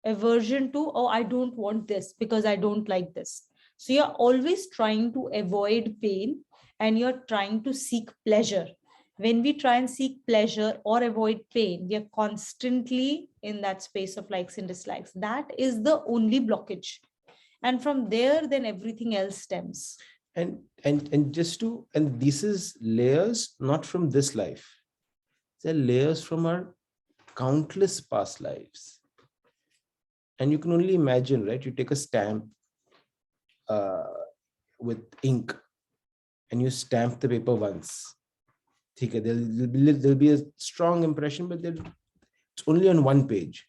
Aversion to, oh, I don't want this because I don't like this. So you're always trying to avoid pain and you're trying to seek pleasure. When we try and seek pleasure or avoid pain, we are constantly in that space of likes and dislikes. That is the only blockage. And from there, then everything else stems. And this is layers not from this life. They're layers from our countless past lives. And you can only imagine, right? You take a stamp with ink and you stamp the paper once. There'll be a strong impression, but it's only on one page.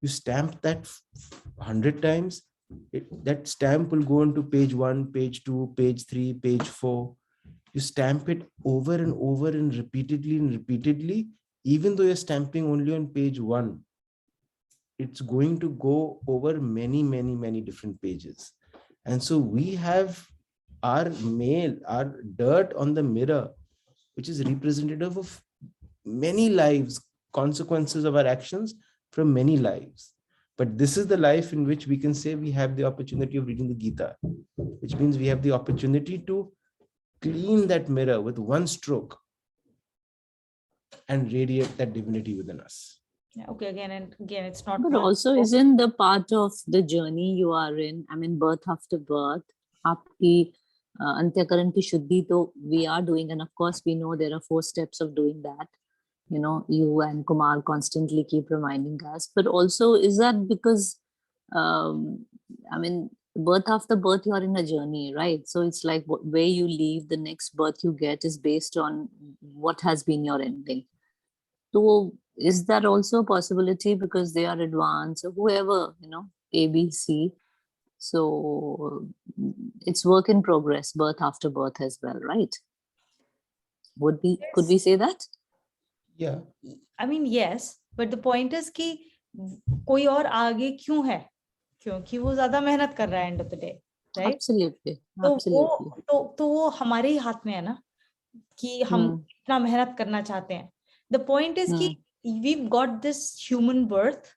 You stamp that 100 times, that stamp will go into page 1, page 2, page 3, page 4. You stamp it over and over and repeatedly, even though you're stamping only on page 1. It's going to go over many, many, many different pages. And so we have our dirt on the mirror, which is representative of many lives, consequences of our actions from many lives. But this is the life in which we can say we have the opportunity of reading the Gita, which means we have the opportunity to clean that mirror with one stroke and radiate that divinity within us. Yeah, okay, again and again, it's not. But wrong. also, isn't the part of the journey you are in? I mean, birth after birth, आपकी अंत्यकरण की शुद्धि तो we are doing, and of course we know there are 4 steps of doing that. You know, you and Kumar constantly keep reminding us. But also, is that because, I mean, birth after birth, you're in a journey, right? So it's like where you leave, the next birth you get is based on what has been your ending. So is that also a possibility because they are advanced or whoever, you know, A, B, C? So it's work in progress, birth after birth as well, right? Could we say that? Yeah. I mean, yes, but the point is कि कोई और आगे क्यों है? क्योंकि वो ज्यादा मेहनत कर रहा है end of the day, right? Absolutely. तो Absolutely. वो हमारे ही हाथ में है ना कि हम कितना मेहनत करना चाहते हैं. The point is कि we've got this human birth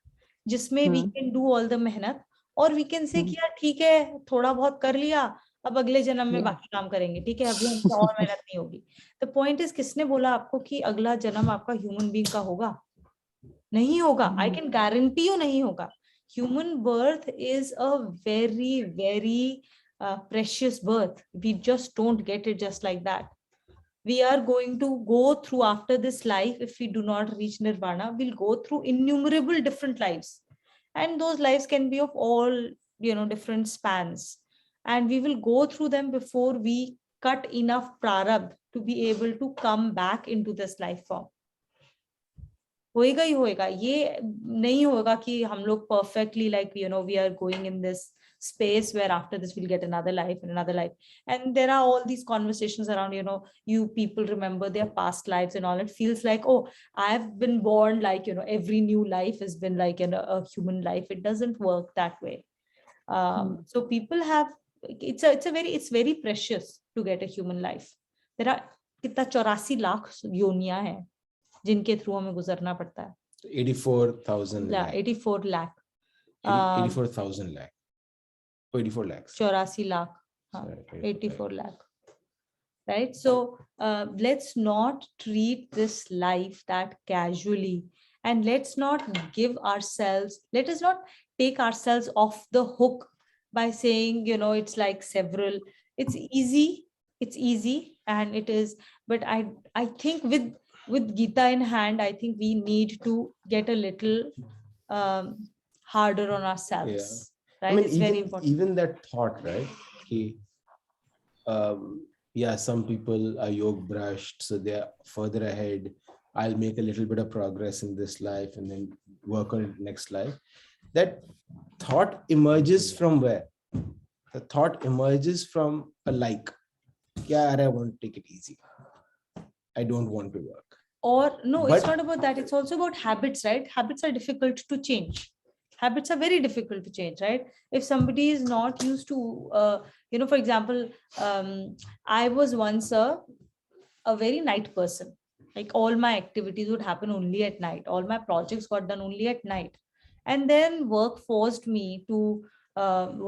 जिसमें we can do all the मेहनत और we can say कि यार ठीक है थोड़ा बहुत कर लिया अब अगले जन्म में Yeah. बाकी काम करेंगे ठीक है अभी हमसे और मेहनत नहीं होगी. The point is किसने बोला आपको कि अगला जन्म आपका ह्यूमन बीइंग का होगा? नहीं होगा. I can guarantee you नहीं होगा. Human birth is a very, very precious birth. We just don't get it just like that. We are going to go through after this life. If we do not reach nirvana, we'll go through innumerable different lives, and those lives can be of all, you know, different spans, and we will go through them before we cut enough prarabdha to be able to come back into this life form. होएगा ही होएगा. ये नहीं होगा कि हम लोग perfectly like, you know, we are going in this space where after this we'll get another life and another life. And there are all these conversations around, you know, you people remember their past lives and all. It feels like, oh, I've been born like, you know, every new life has been like a human life. It doesn't work that way. So people have, it's very precious to get a human life. There are कितना 84 लाख योनियां हैं जिनके through हमें गुजरना पड़ता है. 84,000 lakh. 84 lakh. 84,000 lakh. 84 lakhs. 84 lakh. Sorry, 84 lakh. Right. So let's not treat this life that casually, and let us not take ourselves off the hook by saying, you know, it's like several, it's easy and it is, but I think with Gita in hand, I think we need to get a little harder on ourselves. Right? I mean, it's very important. Even that thought, right? Yeah, some people are yoga brushed, so they're further ahead. I'll make a little bit of progress in this life and then work on it next life. That thought emerges from where? The thought emerges from a like. Yeah, I want to take it easy. I don't want to work. Or no, But- it's not about that. It's also about habits, right? Habits are difficult to change. Habits are very difficult to change, right? If somebody is not used to, you know, for example, I was once a very night person. Like all my activities would happen only at night. All my projects got done only at night. And then work forced me to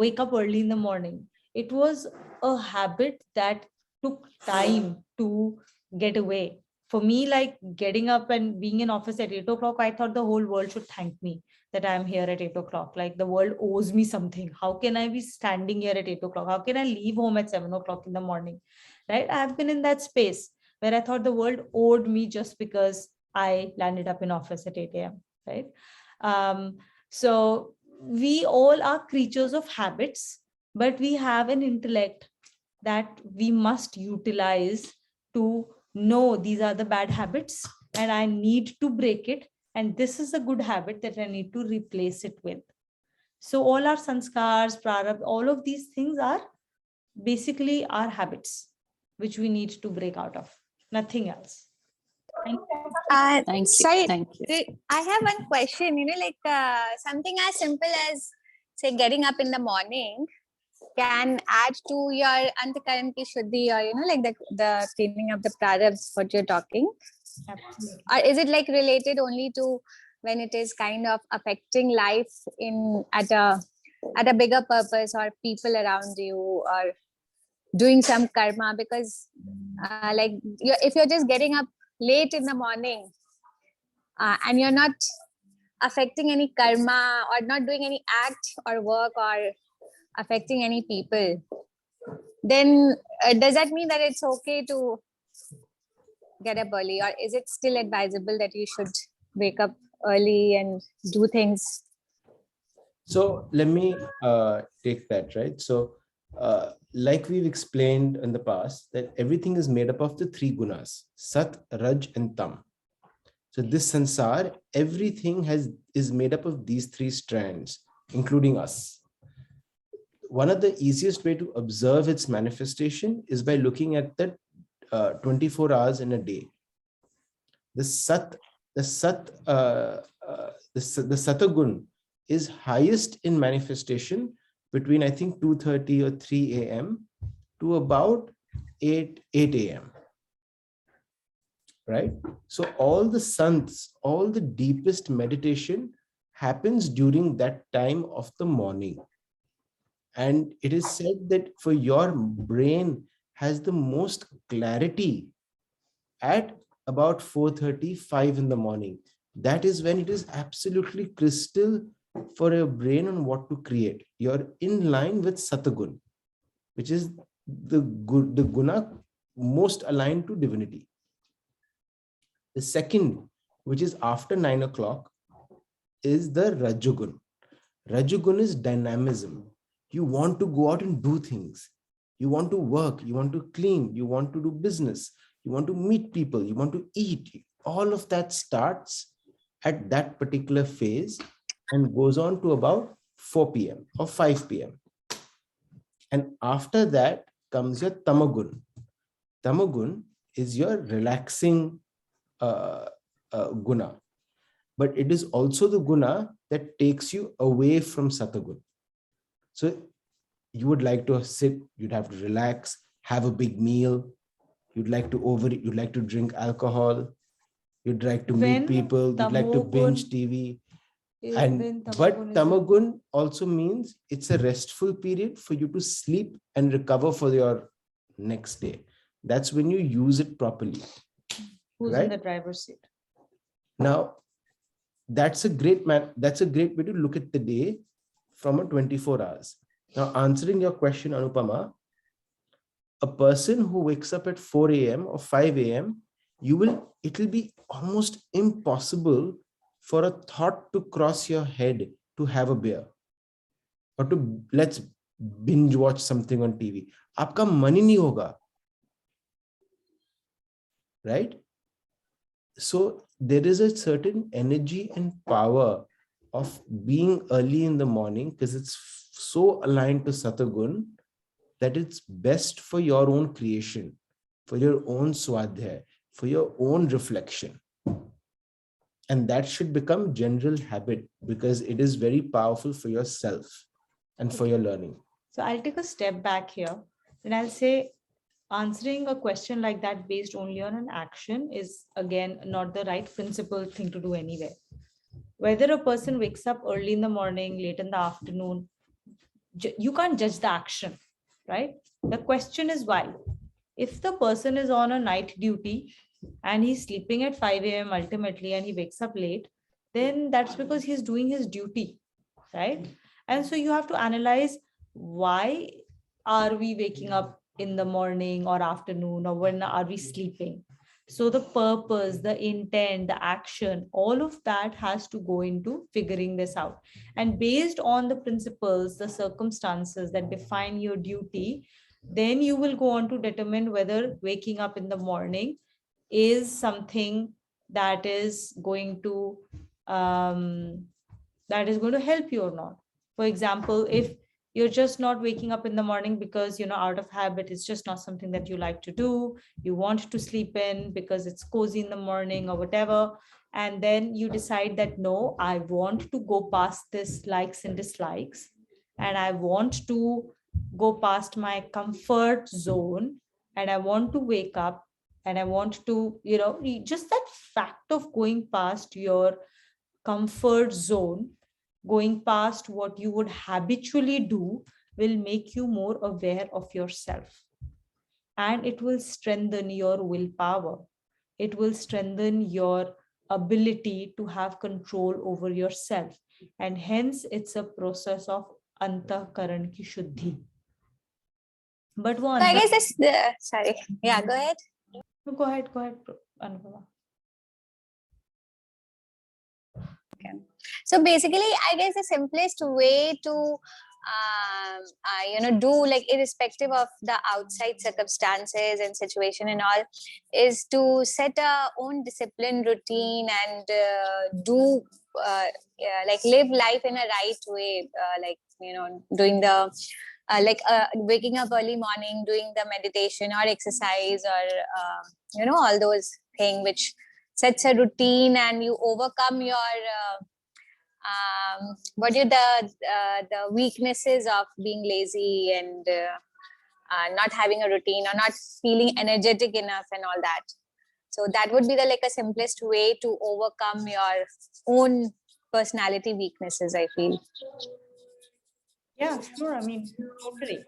wake up early in the morning. It was a habit that took time to get away. For me, like getting up and being in office at 8 o'clock, I thought the whole world should thank me that I'm here at 8 o'clock. Like the world owes me something. How can I be standing here at 8 o'clock? How can I leave home at 7 o'clock in the morning? Right? I've been in that space where I thought the world owed me just because I landed up in office at 8 a.m. Right? So we all are creatures of habits, but we have an intellect that we must utilize to know these are the bad habits and I need to break it. And this is a good habit that I need to replace it with. So all our sanskars, prarabdha, all of these things are basically our habits, which we need to break out of, nothing else. Thank you. Thank you. Sorry, Thank you. I have one question, you know, like something as simple as, say, getting up in the morning can add to your antakaran ki shuddhi, or, you know, like the cleaning of the prarabdhas, what you're talking. Absolutely. Or is it like related only to when it is kind of affecting life at a bigger purpose, or people around you, or doing some karma? Because like if you're just getting up late in the morning and you're not affecting any karma or not doing any act or work or affecting any people, then does that mean that it's okay to get up early, or is it still advisable that you should wake up early and do things? So let me take that, right? So like we've explained in the past, that everything is made up of the three gunas, Sat, Raj, and Tam. So this sansar, everything is made up of these three strands, including us. One of the easiest way to observe its manifestation is by looking at the 24 hours in a day. The Satagun is highest in manifestation between, I think, 2:30 or 3 a.m. to about 8 a.m. Right? So all the sants, all the deepest meditation happens during that time of the morning. And it is said that for your brain has the most clarity at about 4:30, 5 in the morning. That is when it is absolutely crystal for your brain on what to create. You're in line with Satagun, which is the guna most aligned to divinity. The second, which is after 9 o'clock, is the Rajagun. Rajagun is dynamism. You want to go out and do things. You want to work, you want to clean, you want to do business, you want to meet people, you want to eat. All of that starts at that particular phase and goes on to about 4 p.m. or 5 p.m. And after that comes your Tamagun. Tamagun is your relaxing guna. But it is also the guna that takes you away from Satagun. So you would like to sit, you'd have to relax, have a big meal, you'd like to overeat, you'd like to drink alcohol, you'd like to meet When people, you'd like to binge TV. But Tamagun also means it's a restful period for you to sleep and recover for your next day. That's when you use it properly. Who's right? in the driver's seat? Now, that's a great way to look at the day from a 24 hours. Now, answering your question, Anupama, a person who wakes up at 4 a.m. or 5 a.m., it will be almost impossible for a thought to cross your head to have a beer or to let's binge watch something on TV. Aapka man hi nahi hoga. Right? So there is a certain energy and power of being early in the morning because it's so aligned to Satagun that it's best for your own creation, for your own swadhyay, for your own reflection. And that should become general habit because it is very powerful for yourself and for your learning. So I'll take a step back here and I'll say answering a question like that based only on an action is again not the right principle thing to do anyway. Whether a person wakes up early in the morning, late in the afternoon, you can't judge the action, right? The question is why. If the person is on a night duty and he's sleeping at 5 a.m. ultimately and he wakes up late, then that's because he's doing his duty, right? And so you have to analyze why are we waking up in the morning or afternoon, or when are we sleeping? So the purpose, the intent, the action, all of that has to go into figuring this out. And based on the principles, the circumstances that define your duty, then you will go on to determine whether waking up in the morning is something that is going to help you or not. For example, if you're just not waking up in the morning because, out of habit, it's just not something that you like to do. You want to sleep in because it's cozy in the morning or whatever. And then you decide that, no, I want to go past this likes and dislikes. And I want to go past my comfort zone. And I want to wake up and I want to, just that fact of going past your comfort zone, going past what you would habitually do, will make you more aware of yourself. And it will strengthen your willpower. It will strengthen your ability to have control over yourself. And hence it's a process of antakaran ki shuddhi. But wo So I guess antakaran- this, sorry. Yeah, go ahead. go ahead, Anupama. So basically, I guess the simplest way to do, like, irrespective of the outside circumstances and situation and all, is to set a own discipline routine and do like live life in a right way, like, doing the waking up early morning, doing the meditation or exercise, or all those things which sets a routine, and you overcome your what are the weaknesses of being lazy and not having a routine or not feeling energetic enough and all that. So that would be the like a simplest way to overcome your own personality weaknesses, I feel. Yeah, sure. I mean, totally.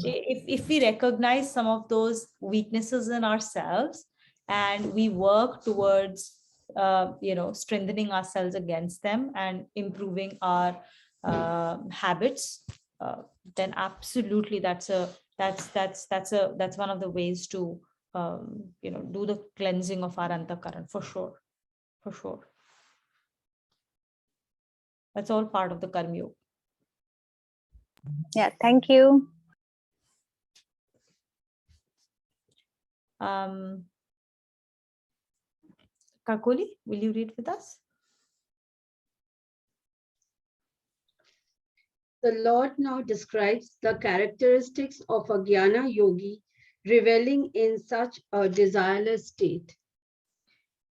If we recognize some of those weaknesses in ourselves and we work towards strengthening ourselves against them and improving our habits, then absolutely that's one of the ways to do the cleansing of our antakaran, for sure. That's all part of the karma yoga. Yeah, thank you. Kakoli, will you read with us? The Lord now describes the characteristics of a jnana yogi reveling in such a desireless state.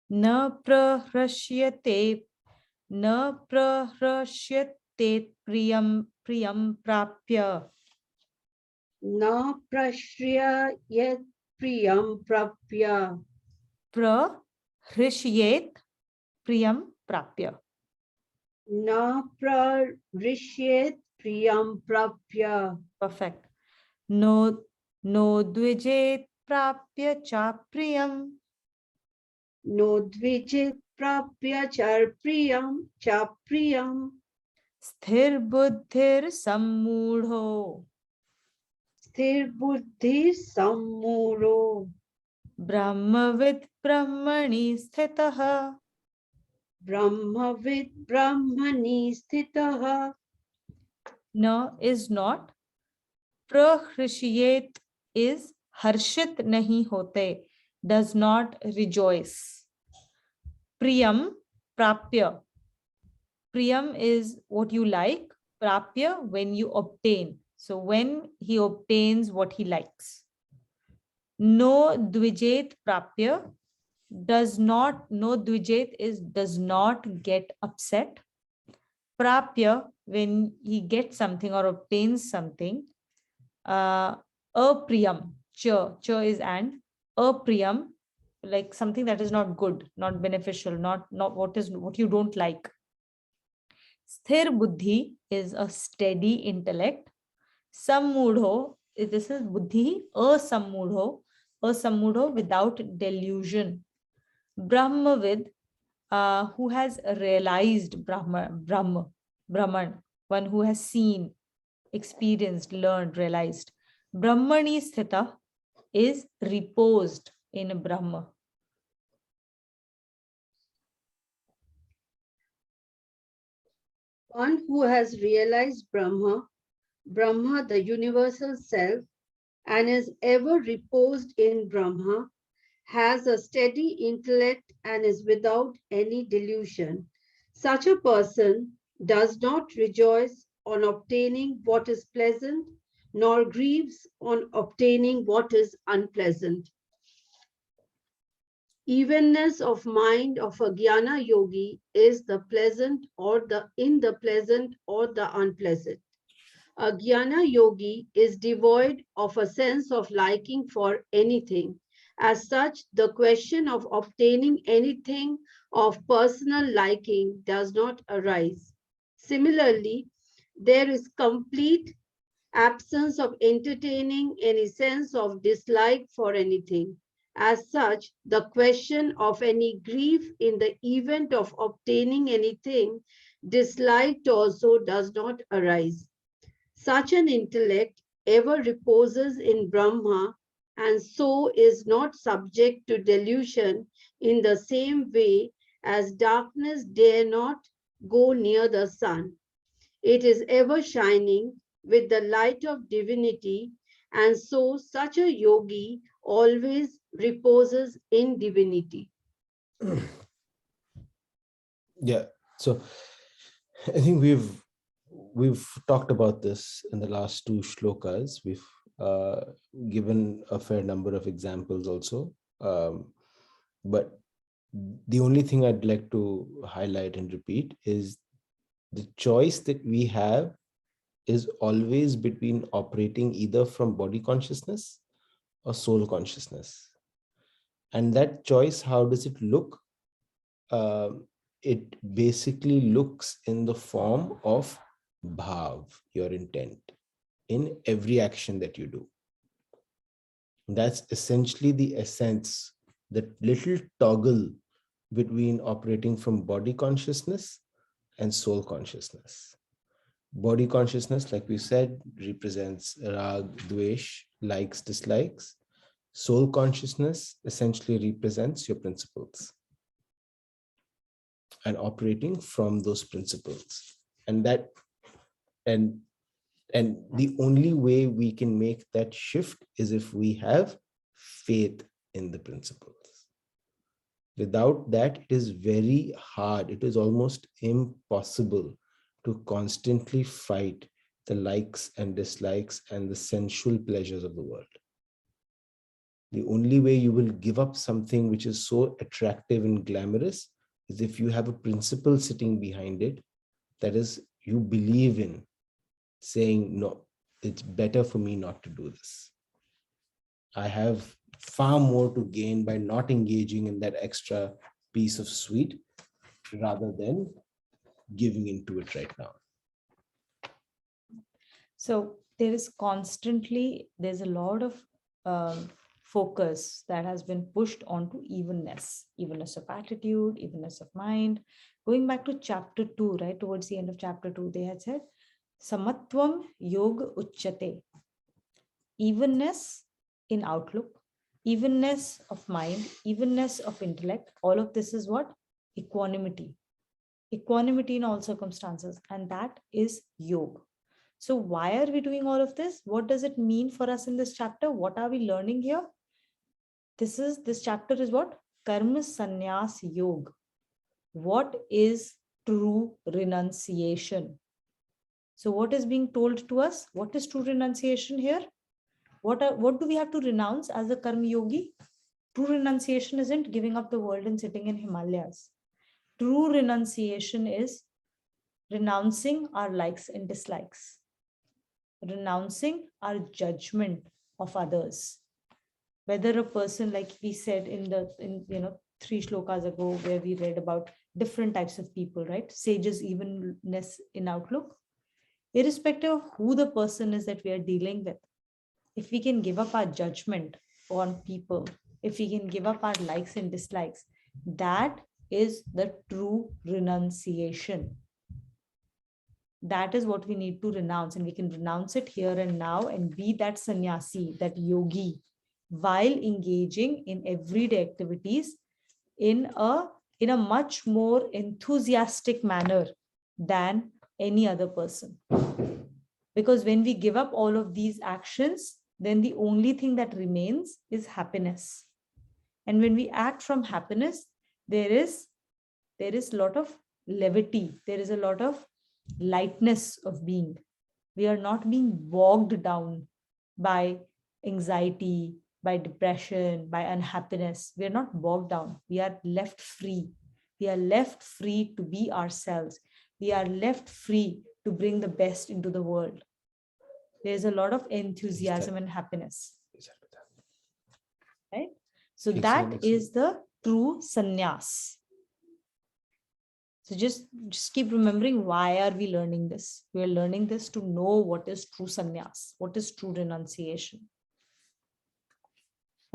Na prahrasyate priyam prapya. Na prashriyat priyam prapya. Prahrishyet priyam prapya. Na prarishyet priyam prapya. Perfect. No dvijet prapya cha priyam. No dvijit prapya char priyam cha priyam. Sthir buddhir sammudho. Sthir buddhi sammuro. Brahmavid brahmani sthitaha. Brahmavid brahmani sthitaha. No is not. Prahrishyet is harshit nahi hote, does not rejoice. Priyam prapya. Priyam is what you like. Prapya, when you obtain. So when he obtains what he likes. No dvijet prapya does not get upset. Prapya, when he gets something or obtains something. Apriyam, cha is and. Apriyam, like something that is not good, not beneficial, not what you don't like. Sthir buddhi is a steady intellect. Sammudho, this is buddhi, asammudho without delusion. Brahmavid, who has realized Brahman, one who has seen, experienced, learned, realized. Brahmani sthita is reposed in Brahma. One who has realized Brahma, the universal self, and is ever reposed in Brahma, has a steady intellect and is without any delusion. Such a person does not rejoice on obtaining what is pleasant, nor grieves on obtaining what is unpleasant. Evenness of mind of a jnana yogi is the pleasant or the pleasant or the unpleasant. A jnana yogi is devoid of a sense of liking for anything. As such, the question of obtaining anything of personal liking does not arise. Similarly, there is complete absence of entertaining any sense of dislike for anything. As such, the question of any grief in the event of obtaining anything disliked also does not arise. Such an intellect ever reposes in Brahma and so is not subject to delusion in the same way as darkness dare not go near the sun. It is ever shining with the light of divinity, and so such a yogi always reposes in divinity. Yeah. So I think we've talked about this in the last two shlokas. We've given a fair number of examples also. But the only thing I'd like to highlight and repeat is the choice that we have is always between operating either from body consciousness or soul consciousness. And that choice, how does it look? It basically looks in the form of bhav, your intent, in every action that you do. That's essentially the essence, that little toggle between operating from body consciousness and soul consciousness. Body consciousness, like we said, represents rag, dvesh, likes, dislikes. Soul consciousness essentially represents your principles and operating from those principles. And the only way we can make that shift is if we have faith in the principles. Without that, it is very hard. It is almost impossible to constantly fight the likes and dislikes and the sensual pleasures of the world. The only way you will give up something which is so attractive and glamorous is if you have a principle sitting behind it, that is, you believe in saying, no, it's better for me not to do this. I have far more to gain by not engaging in that extra piece of sweet rather than giving into it right now. So there's a lot of focus that has been pushed onto evenness of attitude, evenness of mind. Going back to chapter 2, right, towards the end of chapter 2, they had said, Samatvam Yoga Uchyate. Evenness in outlook, evenness of mind, evenness of intellect, all of this is what? Equanimity. Equanimity in all circumstances. And that is yoga. So why are we doing all of this? What does it mean for us in this chapter? What are we learning here? This chapter is what? Karma Sannyas Yoga. What is true renunciation? So what is being told to us? What is true renunciation here? What do we have to renounce as a karma yogi? True renunciation isn't giving up the world and sitting in Himalayas. True renunciation is renouncing our likes and dislikes, renouncing our judgment of others. Whether a person, like we said in 3 shlokas ago, where we read about different types of people, right? Sages, evenness in outlook, irrespective of who the person is that we are dealing with. If we can give up our judgment on people, if we can give up our likes and dislikes, that is the true renunciation. That is what we need to renounce, and we can renounce it here and now and be that sannyasi, that yogi, while engaging in everyday activities in a much more enthusiastic manner than any other person. Because when we give up all of these actions, then the only thing that remains is happiness. And when we act from happiness, there is a lot of levity. There is a lot of lightness of being. We are not being bogged down by anxiety, by depression, by unhappiness. We are not bogged down. We are left free. We are left free to be ourselves. We are left free to bring the best into the world. There's a lot of enthusiasm and happiness. Right? So that is the true sannyas. So just keep remembering, why are we learning this? We are learning this to know what is true sannyas, what is true renunciation.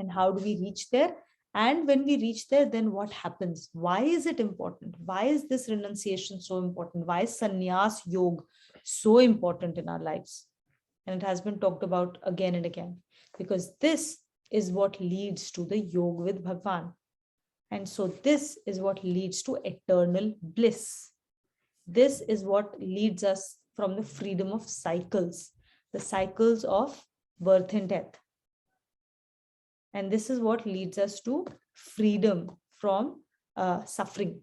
And how do we reach there? And when we reach there, then what happens? Why is it important? Why is this renunciation so important? Why is sannyas yoga so important in our lives? And it has been talked about again and again, because this is what leads to the yoga with Bhagwan. And so this is what leads to eternal bliss. This is what leads us from the freedom of cycles, the cycles of birth and death. And this is what leads us to freedom from suffering.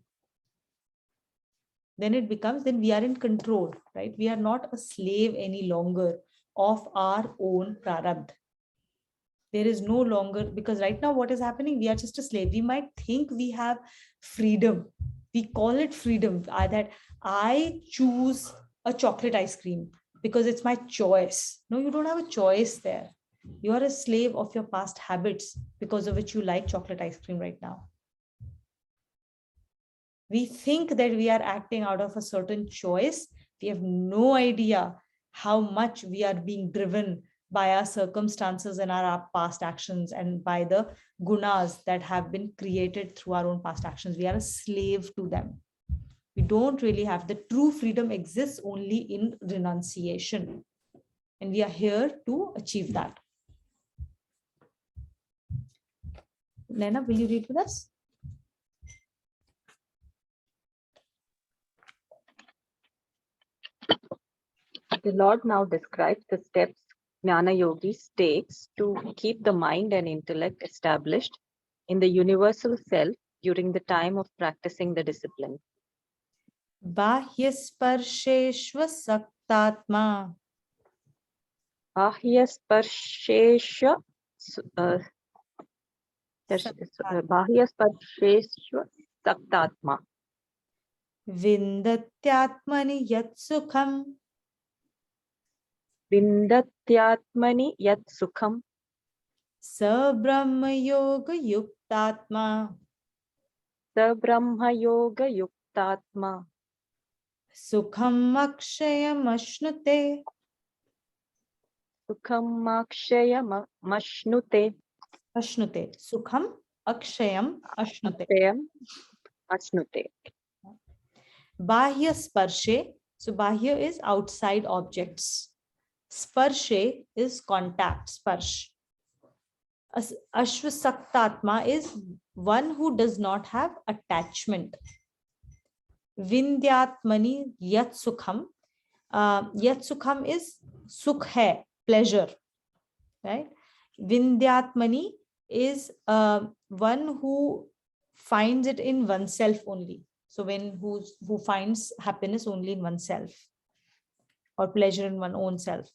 Then it becomes, then we are in control, right? We are not a slave any longer of our own prarabdha. There is no longer, because right now what is happening, we are just a slave. We might think we have freedom. We call it freedom, that I choose a chocolate ice cream because it's my choice. No, you don't have a choice there. You are a slave of your past habits because of which you like chocolate ice cream right now. We think that we are acting out of a certain choice. We have no idea how much we are being driven by our circumstances and our past actions, and by the gunas that have been created through our own past actions. We are a slave to them. We don't really have, the true freedom exists only in renunciation. And we are here to achieve that. Lena, will you read with us? The Lord now describes the steps Jnana Yogis takes to keep the mind and intellect established in the universal self during the time of practicing the discipline. Bahyasparsheshva saktatma. Bahyasparshesha Bahyasparshesha Saktatma. Vindatyatmani yat sukham. Vindatyatmani yat sukham. Sabrahma yoga yuktatma. Sabrahma yoga yuktatma. Sukham akshayam ashnute. Sukham akshayam mashnute. Ashnute. Sukham akshayam ashnute. Akshayam ashnute. Bahya sparshe. So bahya is outside objects. Sparshe is contact, sparsh. Ashvasaktatma is one who does not have attachment. Vindyatmani yat sukham. Yat sukham is sukh hai, pleasure, right? Vindyatmani is one who finds it in oneself only. So who finds happiness only in oneself, or pleasure in one's own self.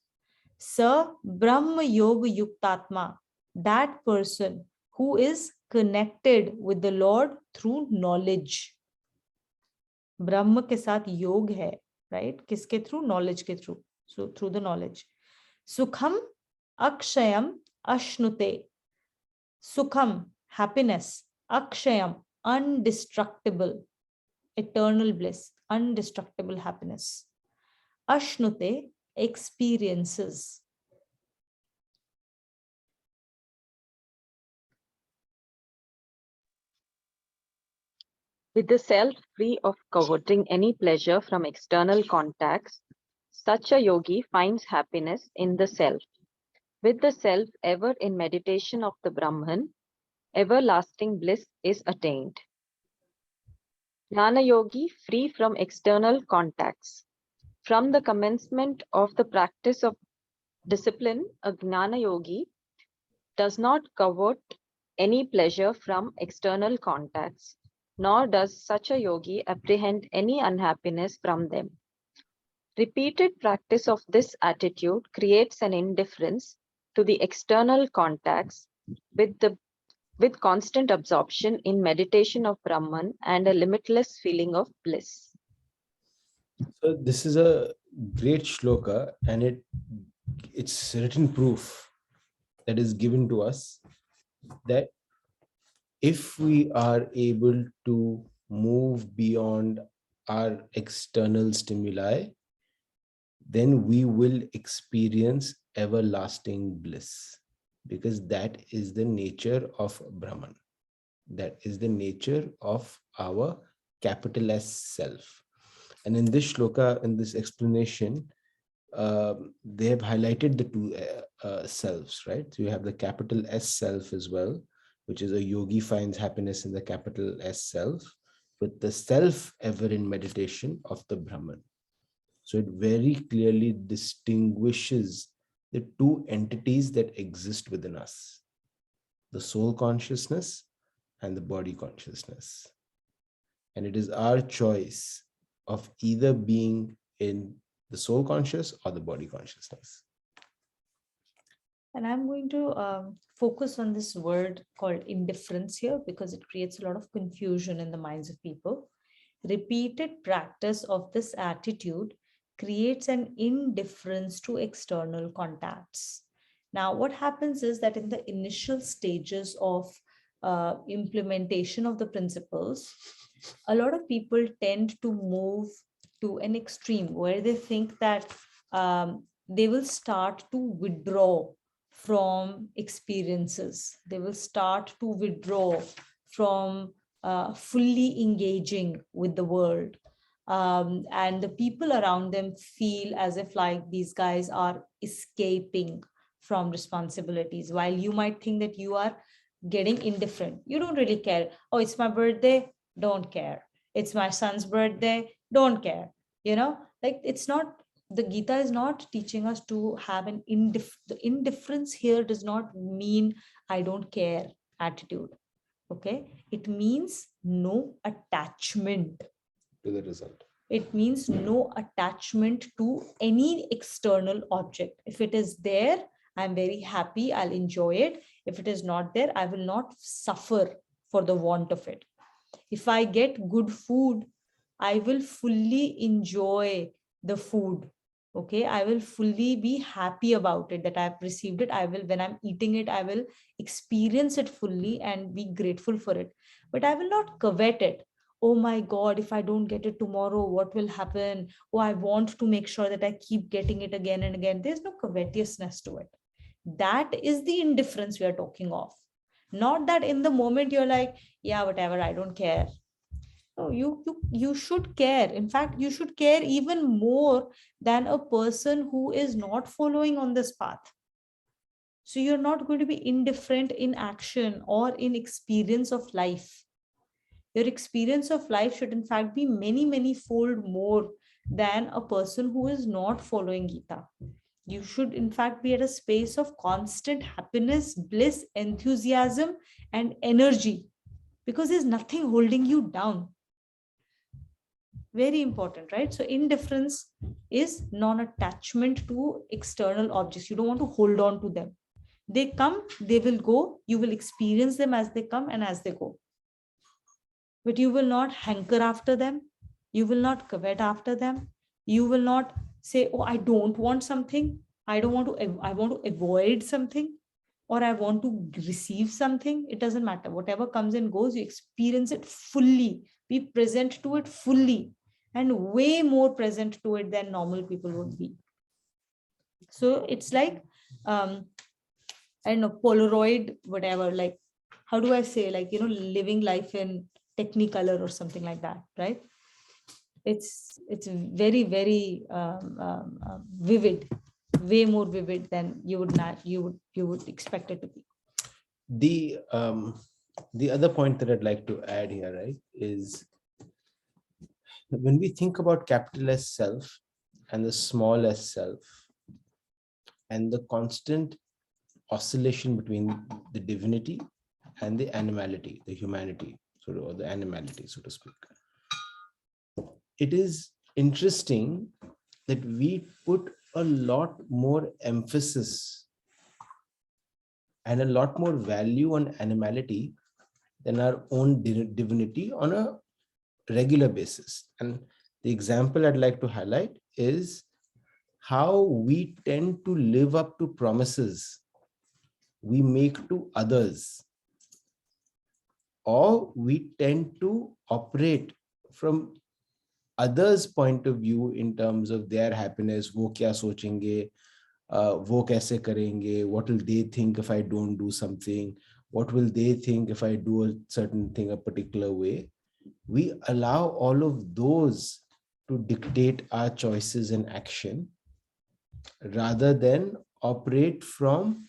Sa Brahma Yoga Yuktatma, that person who is connected with the Lord through knowledge. Brahma ke saath yog hai, right? Kiske through? Knowledge ke through. So through the knowledge. Sukham akshayam ashnute. Sukham, happiness. Akshayam, undestructible, eternal bliss, undestructible happiness. Ashnute, experiences. With the self free of coveting any pleasure from external contacts, such a yogi finds happiness in the self. With the self ever in meditation of the Brahman, everlasting bliss is attained. Jnana Yogi free from external contacts. From the commencement of the practice of discipline, a Jnana Yogi does not covet any pleasure from external contacts, nor does such a yogi apprehend any unhappiness from them. Repeated practice of this attitude creates an indifference to the external contacts with constant absorption in meditation of Brahman and a limitless feeling of bliss. So this is a great shloka, and it's written proof that is given to us that if we are able to move beyond our external stimuli, then we will experience everlasting bliss. because that is the nature of Brahman. That is the nature of our capital S self. And in this shloka, in this explanation, they have highlighted the two selves, right? So you have the capital S self as well, which is a yogi finds happiness in the capital S self, with the self ever in meditation of the Brahman. So it very clearly distinguishes the two entities that exist within us, the soul consciousness and the body consciousness. And it is our choice of either being in the soul conscious or the body consciousness. And I'm going to focus on this word called indifference here because it creates a lot of confusion in the minds of people. Repeated practice of this attitude creates an indifference to external contacts. Now, what happens is that in the initial stages of implementation of the principles, a lot of people tend to move to an extreme where they think that they will start to withdraw from experiences. They will start to withdraw from fully engaging with the world. And the people around them feel as if like these guys are escaping from responsibilities, while you might think that you are getting indifferent. You don't really care. Oh, it's my birthday, don't care. It's my son's birthday, don't care. You know, like it's not, the Gita is not teaching us to have an indifference here does not mean I don't care attitude. Okay, it means no attachment To the result. It means no attachment to any external object. If it is there, I'm very happy, I'll enjoy it. If it is not there, I will not suffer for the want of it. If I get good food, I will fully enjoy the food. Okay, I will fully be happy about it that I've received it. I will, when I'm eating it, I will experience it fully and be grateful for it. But I will not covet it. Oh my God, if I don't get it tomorrow, what will happen? Oh, I want to make sure that I keep getting it again and again. There's no covetousness to it. That is the indifference we are talking of. Not that in the moment you're like, yeah, whatever, I don't care. No, you should care. In fact, you should care even more than a person who is not following on this path. So you're not going to be indifferent in action or in experience of life. Your experience of life should in fact be many, many fold more than a person who is not following Gita. You should in fact be at a space of constant happiness, bliss, enthusiasm, and energy, because there's nothing holding you down. Very important, right? So indifference is non-attachment to external objects. You don't want to hold on to them. They come, they will go. You will experience them as they come and as they go. But you will not hanker after them. You will not covet after them. You will not say, oh, I don't want something. I want to avoid something, or I want to receive something. It doesn't matter. Whatever comes and goes, you experience it fully. Be present to it fully, and way more present to it than normal people would be. So it's like, I don't know, Polaroid, whatever, like, how do I say, like, living life in Technicolor or something like that, right? It's very, very vivid, way more vivid than you would expect it to be. The other point that I'd like to add here, right, is when we think about capital S self and the small s self and the constant oscillation between the divinity and the animality, the humanity, or the animality, so to speak. It is interesting that we put a lot more emphasis and a lot more value on animality than our own divinity on a regular basis. And the example I'd like to highlight is how we tend to live up to promises we make to others, or we tend to operate from others' point of view in terms of their happiness, wo kya sochenge, वो कैसे करेंगे, what will they think if I don't do something, what will they think if I do a certain thing a particular way. We allow all of those to dictate our choices and action rather than operate from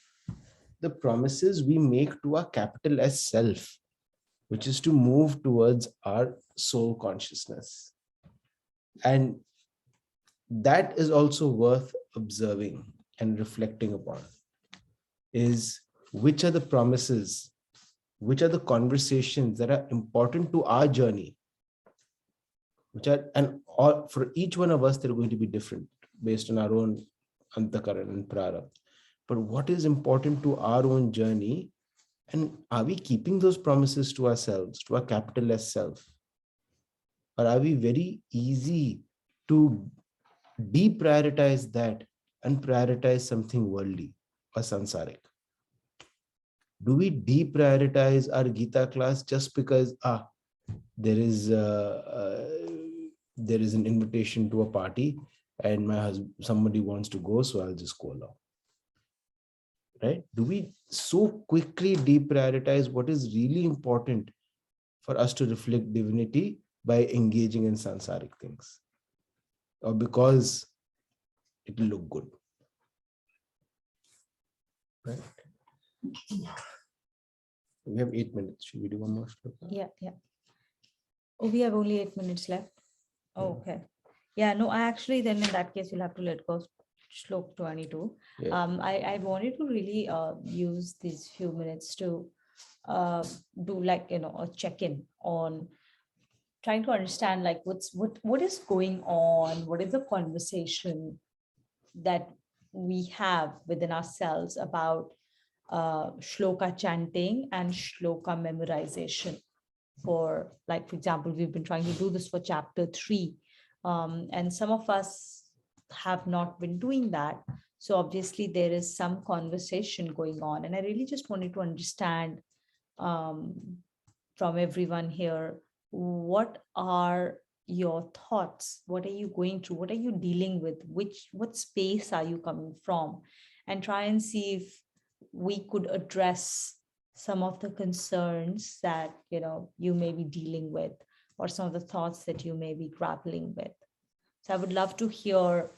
the promises we make to our capital S self, which is to move towards our soul consciousness. And that is also worth observing and reflecting upon, is which are the promises, which are the conversations that are important to our journey, which are, and all, for each one of us, they're going to be different based on our own antakaran and prarabdha. But what is important to our own journey, and are we keeping those promises to ourselves, to our capital S self? Or are we very easy to deprioritize that and prioritize something worldly or sansaric? Do we deprioritize our Gita class just because there is an invitation to a party and my husband, somebody wants to go, so I'll just go along? Right? Do we so quickly deprioritize what is really important for us to reflect divinity by engaging in sansaric things, or because it will look good? Right? We have 8 minutes. Should we do one more shloka? Yeah. Oh, we have only 8 minutes left. Oh, okay. Yeah, no, I actually, then in that case, you'll have to let go Shlok 22. Yeah. I wanted to really use these few minutes to do like, a check-in on trying to understand like what is going on, what is the conversation that we have within ourselves about shloka chanting and shloka memorization. For like, for example, we've been trying to do this for chapter 3, and some of us have not been doing that. So obviously there is some conversation going on, and I really just wanted to understand from everyone here, what are your thoughts? What are you going through? What are you dealing with? What space are you coming from? And try and see if we could address some of the concerns that you may be dealing with, or some of the thoughts that you may be grappling with. So I would love to hear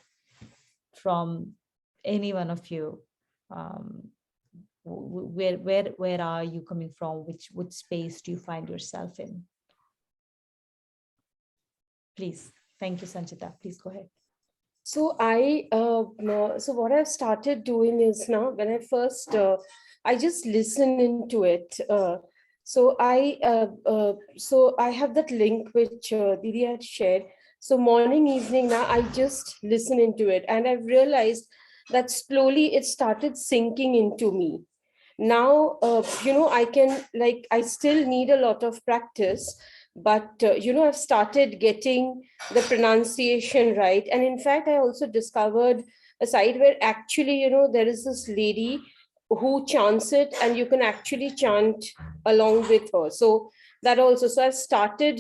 from any one of you. Where are you coming from? Which space do you find yourself in? Please. Thank you, Sanchita. Please go ahead. So so what I've started doing is now, when I first, I just listen into it. So I have that link which Didi had shared. So morning, evening, now I just listen into it, and I've realized that slowly it started sinking into me. Now, I can, like, I still need a lot of practice, but, I've started getting the pronunciation right. And in fact, I also discovered a site where actually, there is this lady who chants it, and you can actually chant along with her. So that also, so I've started,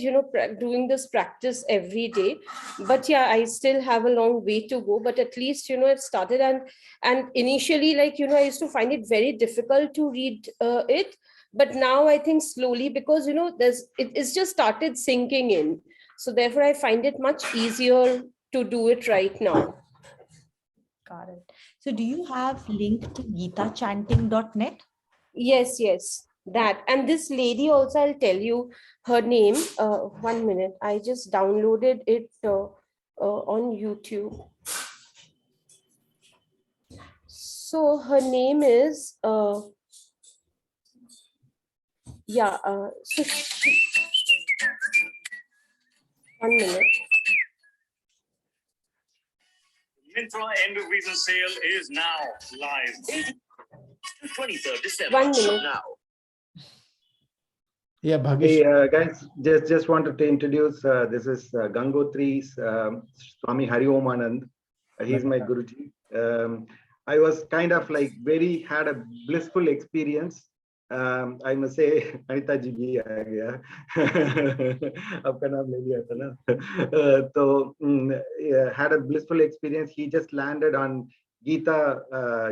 doing this practice every day. But yeah, I still have a long way to go, but at least, I've started. And initially, like, I used to find it very difficult to read it. But now I think slowly, because, it's just started sinking in. So therefore, I find it much easier to do it right now. Got it. So do you have link to GitaChanting.net? Yes, that. And this lady also, I'll tell you her name. 1 minute. I just downloaded it on YouTube. So her name is, so she, 1 minute. Myntra end of season sale is now live. 23rd December. 1 minute. Now. Yeah, Bhagesh. Hey, guys, just wanted to introduce, this is Gangotri's Swami Hari Om Anand. He's my Guruji. I was kind of like had a blissful experience. I must say, Anita ji bhi aa gaya. Aapka naam le liya tha na. So had a blissful experience. He just landed on Gita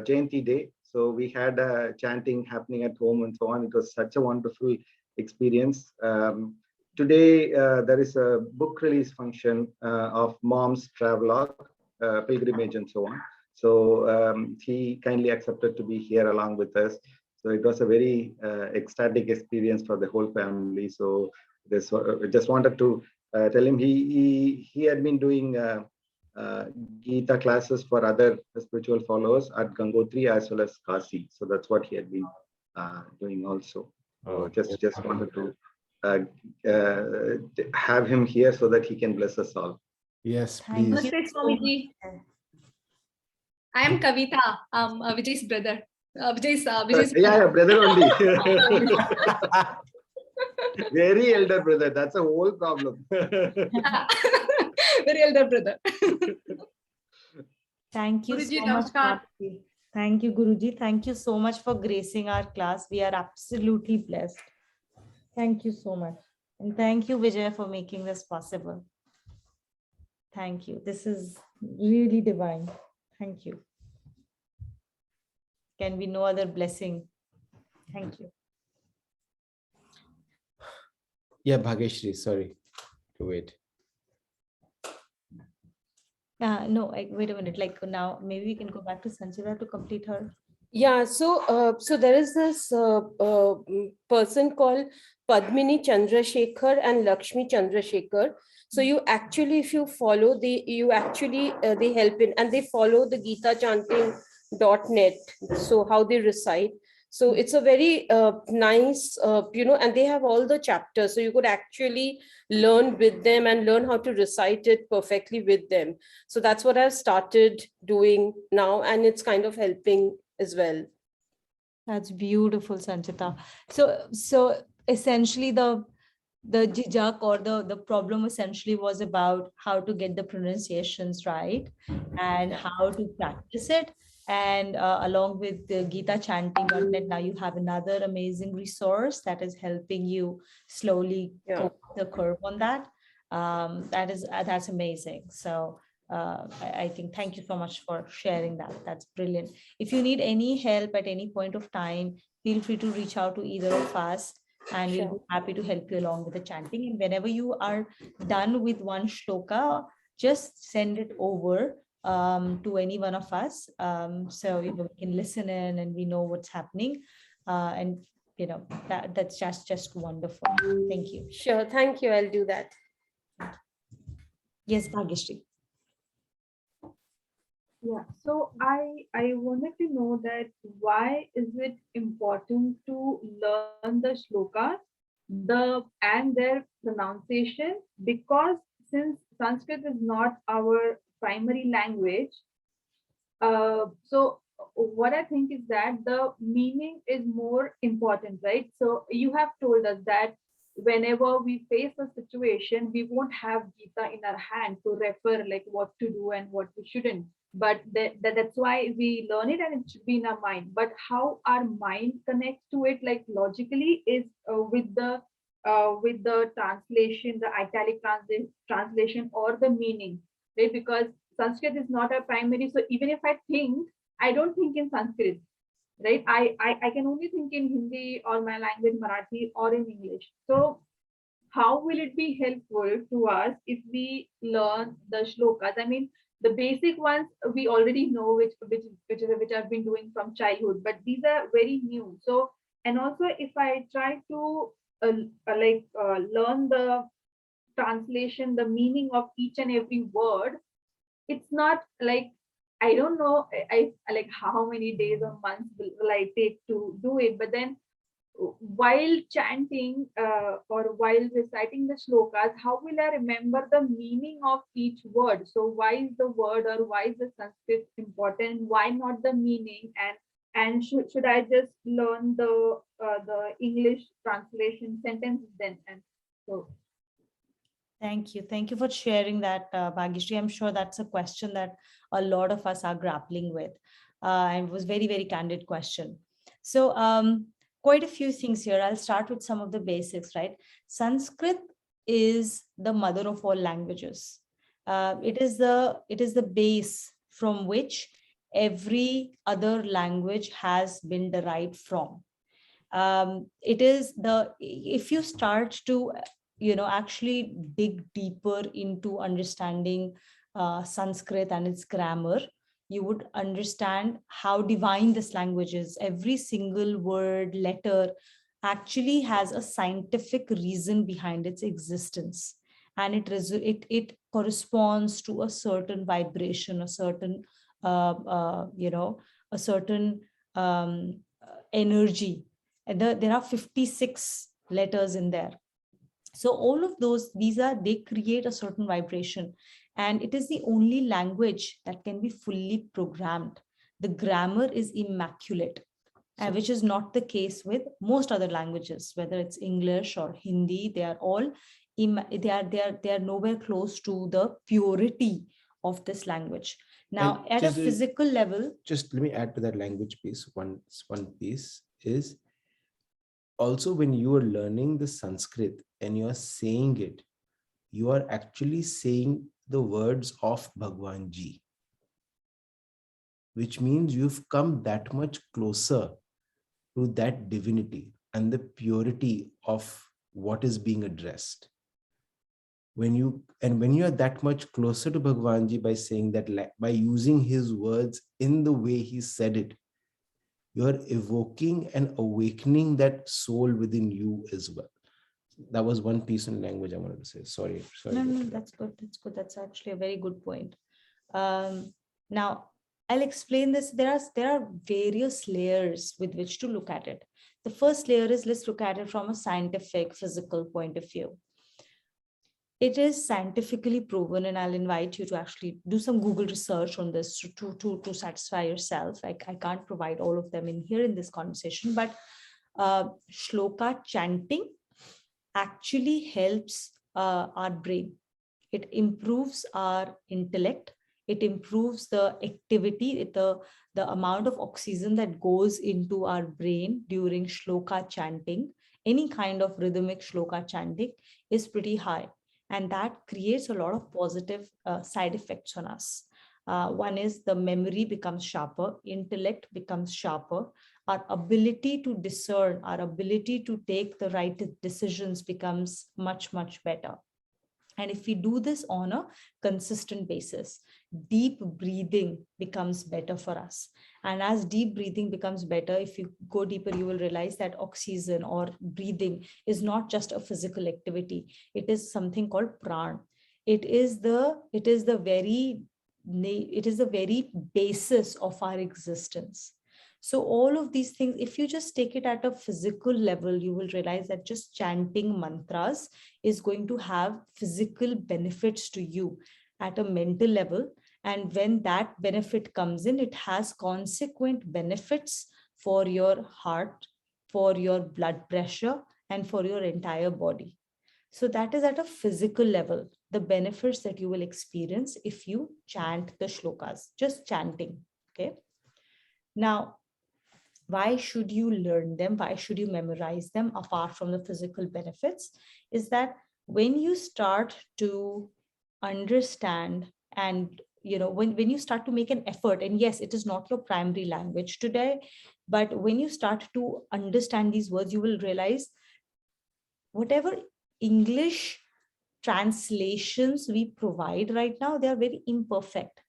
Jayanti Day. So we had chanting happening at home and so on. It was such a wonderful experience. Today, there is a book release function of Mom's Travelogue, pilgrimage and so on. So he kindly accepted to be here along with us. So it was a very ecstatic experience for the whole family. So this just wanted to tell him he had been doing Gita classes for other spiritual followers at Gangotri as well as Kasi. So that's what he had been doing also. So just wanted to have him here so that he can bless us all. Yes, Thank please. you Namaste, so Swamiji. much. I am Kavita. I'm Vijay's brother. Vijay's Yeah, brother only. Very elder brother. That's a whole problem. very elder brother. Thank you Guruji, so much. namaskar. Bharti. Thank you, Guruji. Thank you so much for gracing our class. We are absolutely blessed. Thank you so much. And thank you, Vijay, for making this possible. Thank you. This is really divine. Thank you. Can be no other blessing. Thank you. Yeah, Bhageshri, sorry to wait. No, wait a minute. Like now, maybe we can go back to Sanchita to complete her. Yeah, so there is this person called Padmini Chandrasekhar and Lakshmi Chandrasekhar. So you actually, if you follow, they help in, and they follow the Gita chanting.net. So how they recite. So it's a very nice, and they have all the chapters. So you could actually learn with them and learn how to recite it perfectly with them. So that's what I've started doing now, and it's kind of helping as well. That's beautiful, Sanchita. So essentially the jijak or the problem essentially was about how to get the pronunciations right and how to practice it. And along with the Gita chanting.net, now you have another amazing resource that is helping you slowly go up the curve on that. That's amazing. So I think thank you so much for sharing that. That's brilliant. If you need any help at any point of time, feel free to reach out to either of us, and we'll be happy to help you along with the chanting. And whenever you are done with one shloka, just send it over to any one of us, so we can listen in and we know what's happening, and that's just wonderful. Thank you. Sure, thank you. I'll do that. Yes, Bhageshri. Yeah, so I wanted to know that why is it important to learn the shlokas, and their pronunciation? Because since Sanskrit is not our primary language, so what I think is that the meaning is more important, right? So you have told us that whenever we face a situation, we won't have Gita in our hand to refer like what to do and what we shouldn't. But that's why we learn it, and it should be in our mind. But how our mind connects to it, like logically, is with the translation, the italic translation or the meaning, right? Because Sanskrit is not our primary. So even if I think, I don't think in Sanskrit, right? I can only think in Hindi or my language, Marathi, or in English. So how will it be helpful to us if we learn the shlokas? I mean, the basic ones we already know, which I've been doing from childhood, but these are very new. So, and also if I try to learn the translation, the meaning of each and every word, it's not like, I don't know, I like how many days or months will I take to do it. But then while chanting or while reciting the shlokas, how will I remember the meaning of each word? So why is the word or why is the Sanskrit important? Why not the meaning? And should I just learn the English translation sentences then? And so. Thank you. Thank you for sharing that, Bhageshri. I'm sure that's a question that a lot of us are grappling with. And it was very, very candid question. So quite a few things here. I'll start with some of the basics, right? Sanskrit is the mother of all languages. It is the base from which every other language has been derived from. It is if you start to, actually dig deeper into understanding Sanskrit and its grammar, you would understand how divine this language is. Every single word, letter actually has a scientific reason behind its existence. And it corresponds to a certain vibration, a certain, a certain energy. And there are 56 letters in there. So all of they create a certain vibration, and it is the only language that can be fully programmed. The grammar is immaculate, which is not the case with most other languages, whether it's English or Hindi. They are all, they are nowhere close to the purity of this language. Now, And at a physical level, just let me add to that language piece. One piece is also, when you are learning the Sanskrit and you are saying it, you are actually saying the words of Bhagwan Ji, which means you've come that much closer to that divinity and the purity of what is being addressed. When you are that much closer to Bhagwan Ji by saying that, by using his words in the way he said it, you're evoking and awakening that soul within you as well. That was one piece in language I wanted to say. Sorry. No, that's good. That's good. That's actually a very good point. Now, I'll explain this. There are various layers with which to look at it. The first layer is, let's look at it from a scientific, physical point of view. It is scientifically proven, and I'll invite you to actually do some Google research on this to satisfy yourself. I can't provide all of them in here in this conversation, but shloka chanting actually helps our brain. It improves our intellect. It improves the activity, the amount of oxygen that goes into our brain during shloka chanting. Any kind of rhythmic shloka chanting is pretty high. And that creates a lot of positive side effects on us. One is the memory becomes sharper, intellect becomes sharper, our ability to discern, our ability to take the right decisions becomes much, much better. And if we do this on a consistent basis, deep breathing becomes better for us. And as deep breathing becomes better, if you go deeper, you will realize that oxygen or breathing is not just a physical activity. It is something called pran. It is the very basis of our existence. So all of these things, if you just take it at a physical level, you will realize that just chanting mantras is going to have physical benefits to you at a mental level. And when that benefit comes in, it has consequent benefits for your heart, for your blood pressure, and for your entire body. So that is at a physical level, the benefits that you will experience if you chant the shlokas, just chanting, okay? Now, why should you learn them? Why should you memorize them apart from the physical benefits? Is that when you start to understand and, when you start to make an effort, and yes, it is not your primary language today, but when you start to understand these words, you will realize whatever English translations we provide right now, they are very imperfect.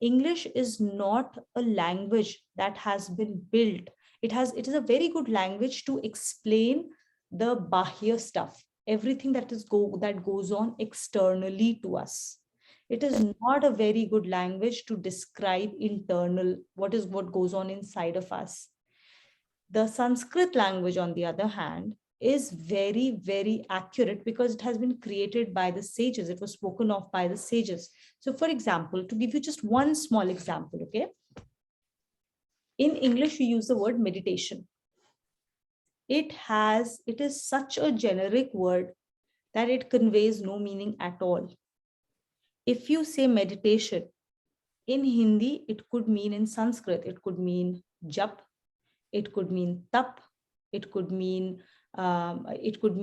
English is not a language that has been built. It is a very good language to explain the bahya stuff, everything that goes on externally to us. It is not a very good language to describe internal, what goes on inside of us. The Sanskrit language, on the other hand, is very, very accurate because it has been created by the sages. It was spoken of by the sages. So for example, to give you just one small example, okay? In English, we use the word meditation. It is such a generic word that it conveys no meaning at all. If you say meditation, in Hindi, it could mean, in Sanskrit, it could mean jap, it could mean tap, it could mean dhyan. It could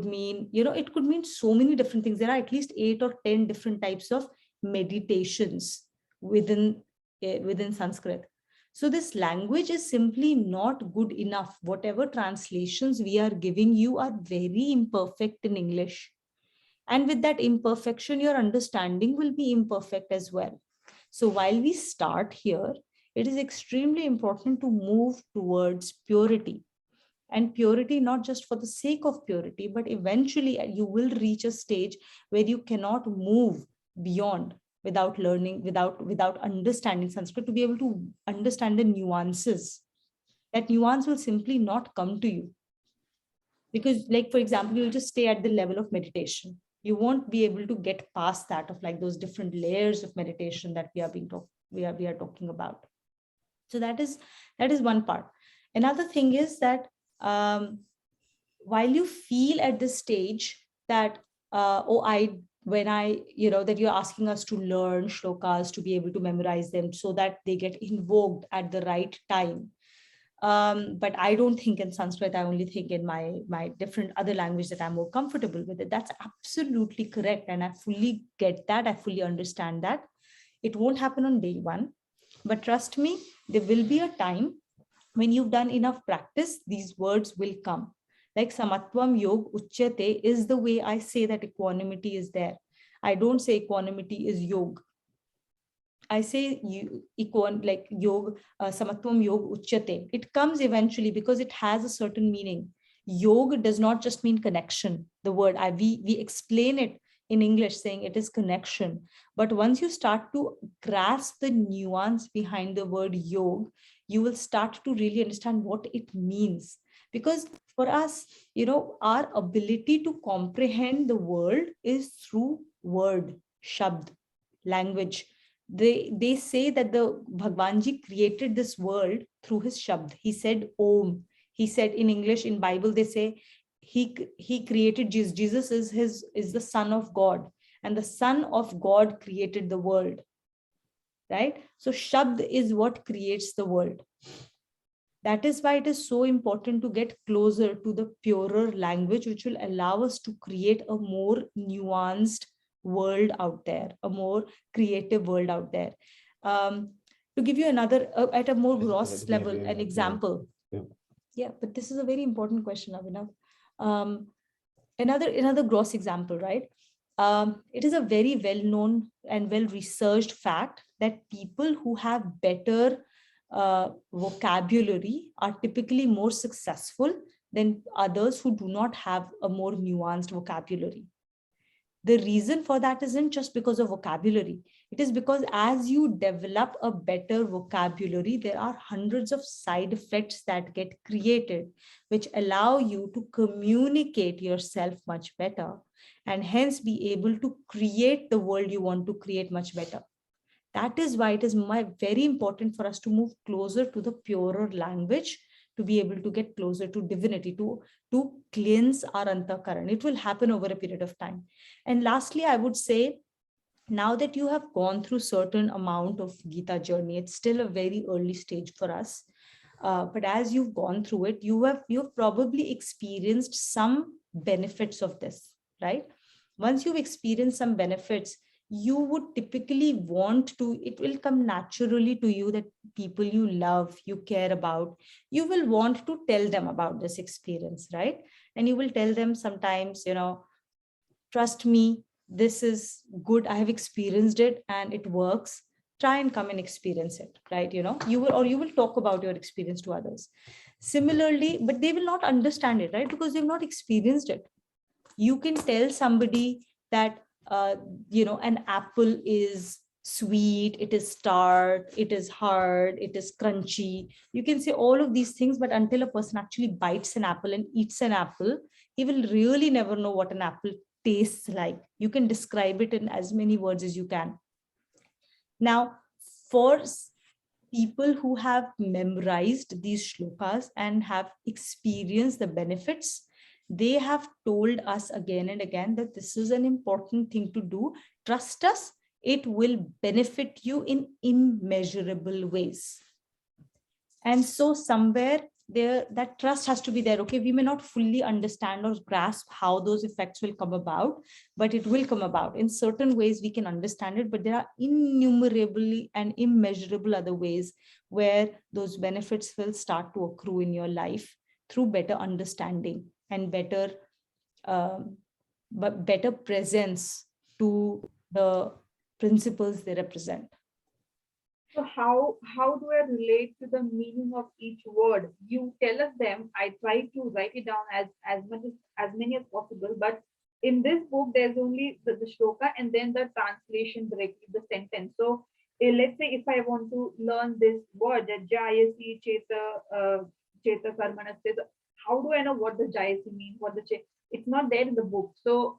mean, it could mean so many different things. There are at least 8 or 10 different types of meditations within Sanskrit. So this language is simply not good enough. Whatever translations we are giving you are very imperfect in English. And with that imperfection, your understanding will be imperfect as well. So while we start here, it is extremely important to move towards purity. And purity, not just for the sake of purity, but eventually you will reach a stage where you cannot move beyond without learning, without understanding Sanskrit, to be able to understand the nuances. That nuance will simply not come to you. Because, like, for example, you'll just stay at the level of meditation. You won't be able to get past that, of like those different layers of meditation that we are talking about. So that is one part. Another thing is that while you feel at this stage that that you're asking us to learn shlokas to be able to memorize them so that they get invoked at the right time. But I don't think in Sanskrit, I only think in my different other language that I'm more comfortable with it. That's absolutely correct. And I fully get that. I fully understand that. It won't happen on day one, but trust me, there will be a time when you've done enough practice, these words will come. Like samatvam yog uchyate is the way I say that equanimity is there. I don't say equanimity is yog. I say like yog, samatvam yog uchyate. It comes eventually because it has a certain meaning. Yog does not just mean connection. The word, we explain it in English saying it is connection. But once you start to grasp the nuance behind the word yog, you will start to really understand what it means. Because for us, our ability to comprehend the world is through word, shabd, language. They say that the Bhagwanji created this world through his shabd. He said Om. He said in English, in Bible, they say he created Jesus. Jesus is the Son of God, and the Son of God created the world. Right? So Shabd is what creates the world. That is why it is so important to get closer to the purer language, which will allow us to create a more nuanced world out there, a more creative world out there. To give you another, at a more gross level, an example. Yeah, but this is a very important question, Abhinav. Another gross example, right? It is a very well-known and well-researched fact that people who have better vocabulary are typically more successful than others who do not have a more nuanced vocabulary. The reason for that isn't just because of vocabulary. It is because as you develop a better vocabulary, there are hundreds of side effects that get created, which allow you to communicate yourself much better and hence be able to create the world you want to create much better. That is why it is very important for us to move closer to the purer language, to be able to get closer to divinity, to cleanse our antakaran. It will happen over a period of time. And lastly, I would say, now that you have gone through certain amount of Gita journey, it's still a very early stage for us. But as you've gone through it, you've probably experienced some benefits of this, right? Once you've experienced some benefits, you would typically want to, it will come naturally to you that people you love, you care about, you will want to tell them about this experience, right? And you will tell them sometimes, trust me, this is good. I have experienced it and it works. Try and come and experience it, right? You will talk about your experience to others. Similarly, but they will not understand it, right? Because they've not experienced it. You can tell somebody that, an apple is sweet, it is tart, it is hard, it is crunchy. You can say all of these things, but until a person actually bites an apple and eats an apple, he will really never know what an apple tastes like. You can describe it in as many words as you can. Now, for people who have memorized these shlokas and have experienced the benefits, they have told us again and again that this is an important thing to do. Trust us, it will benefit you in immeasurable ways. And so somewhere there, that trust has to be there. Okay, we may not fully understand or grasp how those effects will come about, but it will come about. In certain ways we can understand it, but there are innumerably and immeasurable other ways where those benefits will start to accrue in your life through better understanding and better but better presence to the principles they represent. So how do I relate to the meaning of each word? You tell us them. I try to write it down as many as possible. But in this book, there's only the shloka and then the translation directly, the sentence. So let's say if I want to learn this word, that Jayasi Cheta Cheta Karmanasya, how do I know what the Jayasi means? What the it's not there in the book. So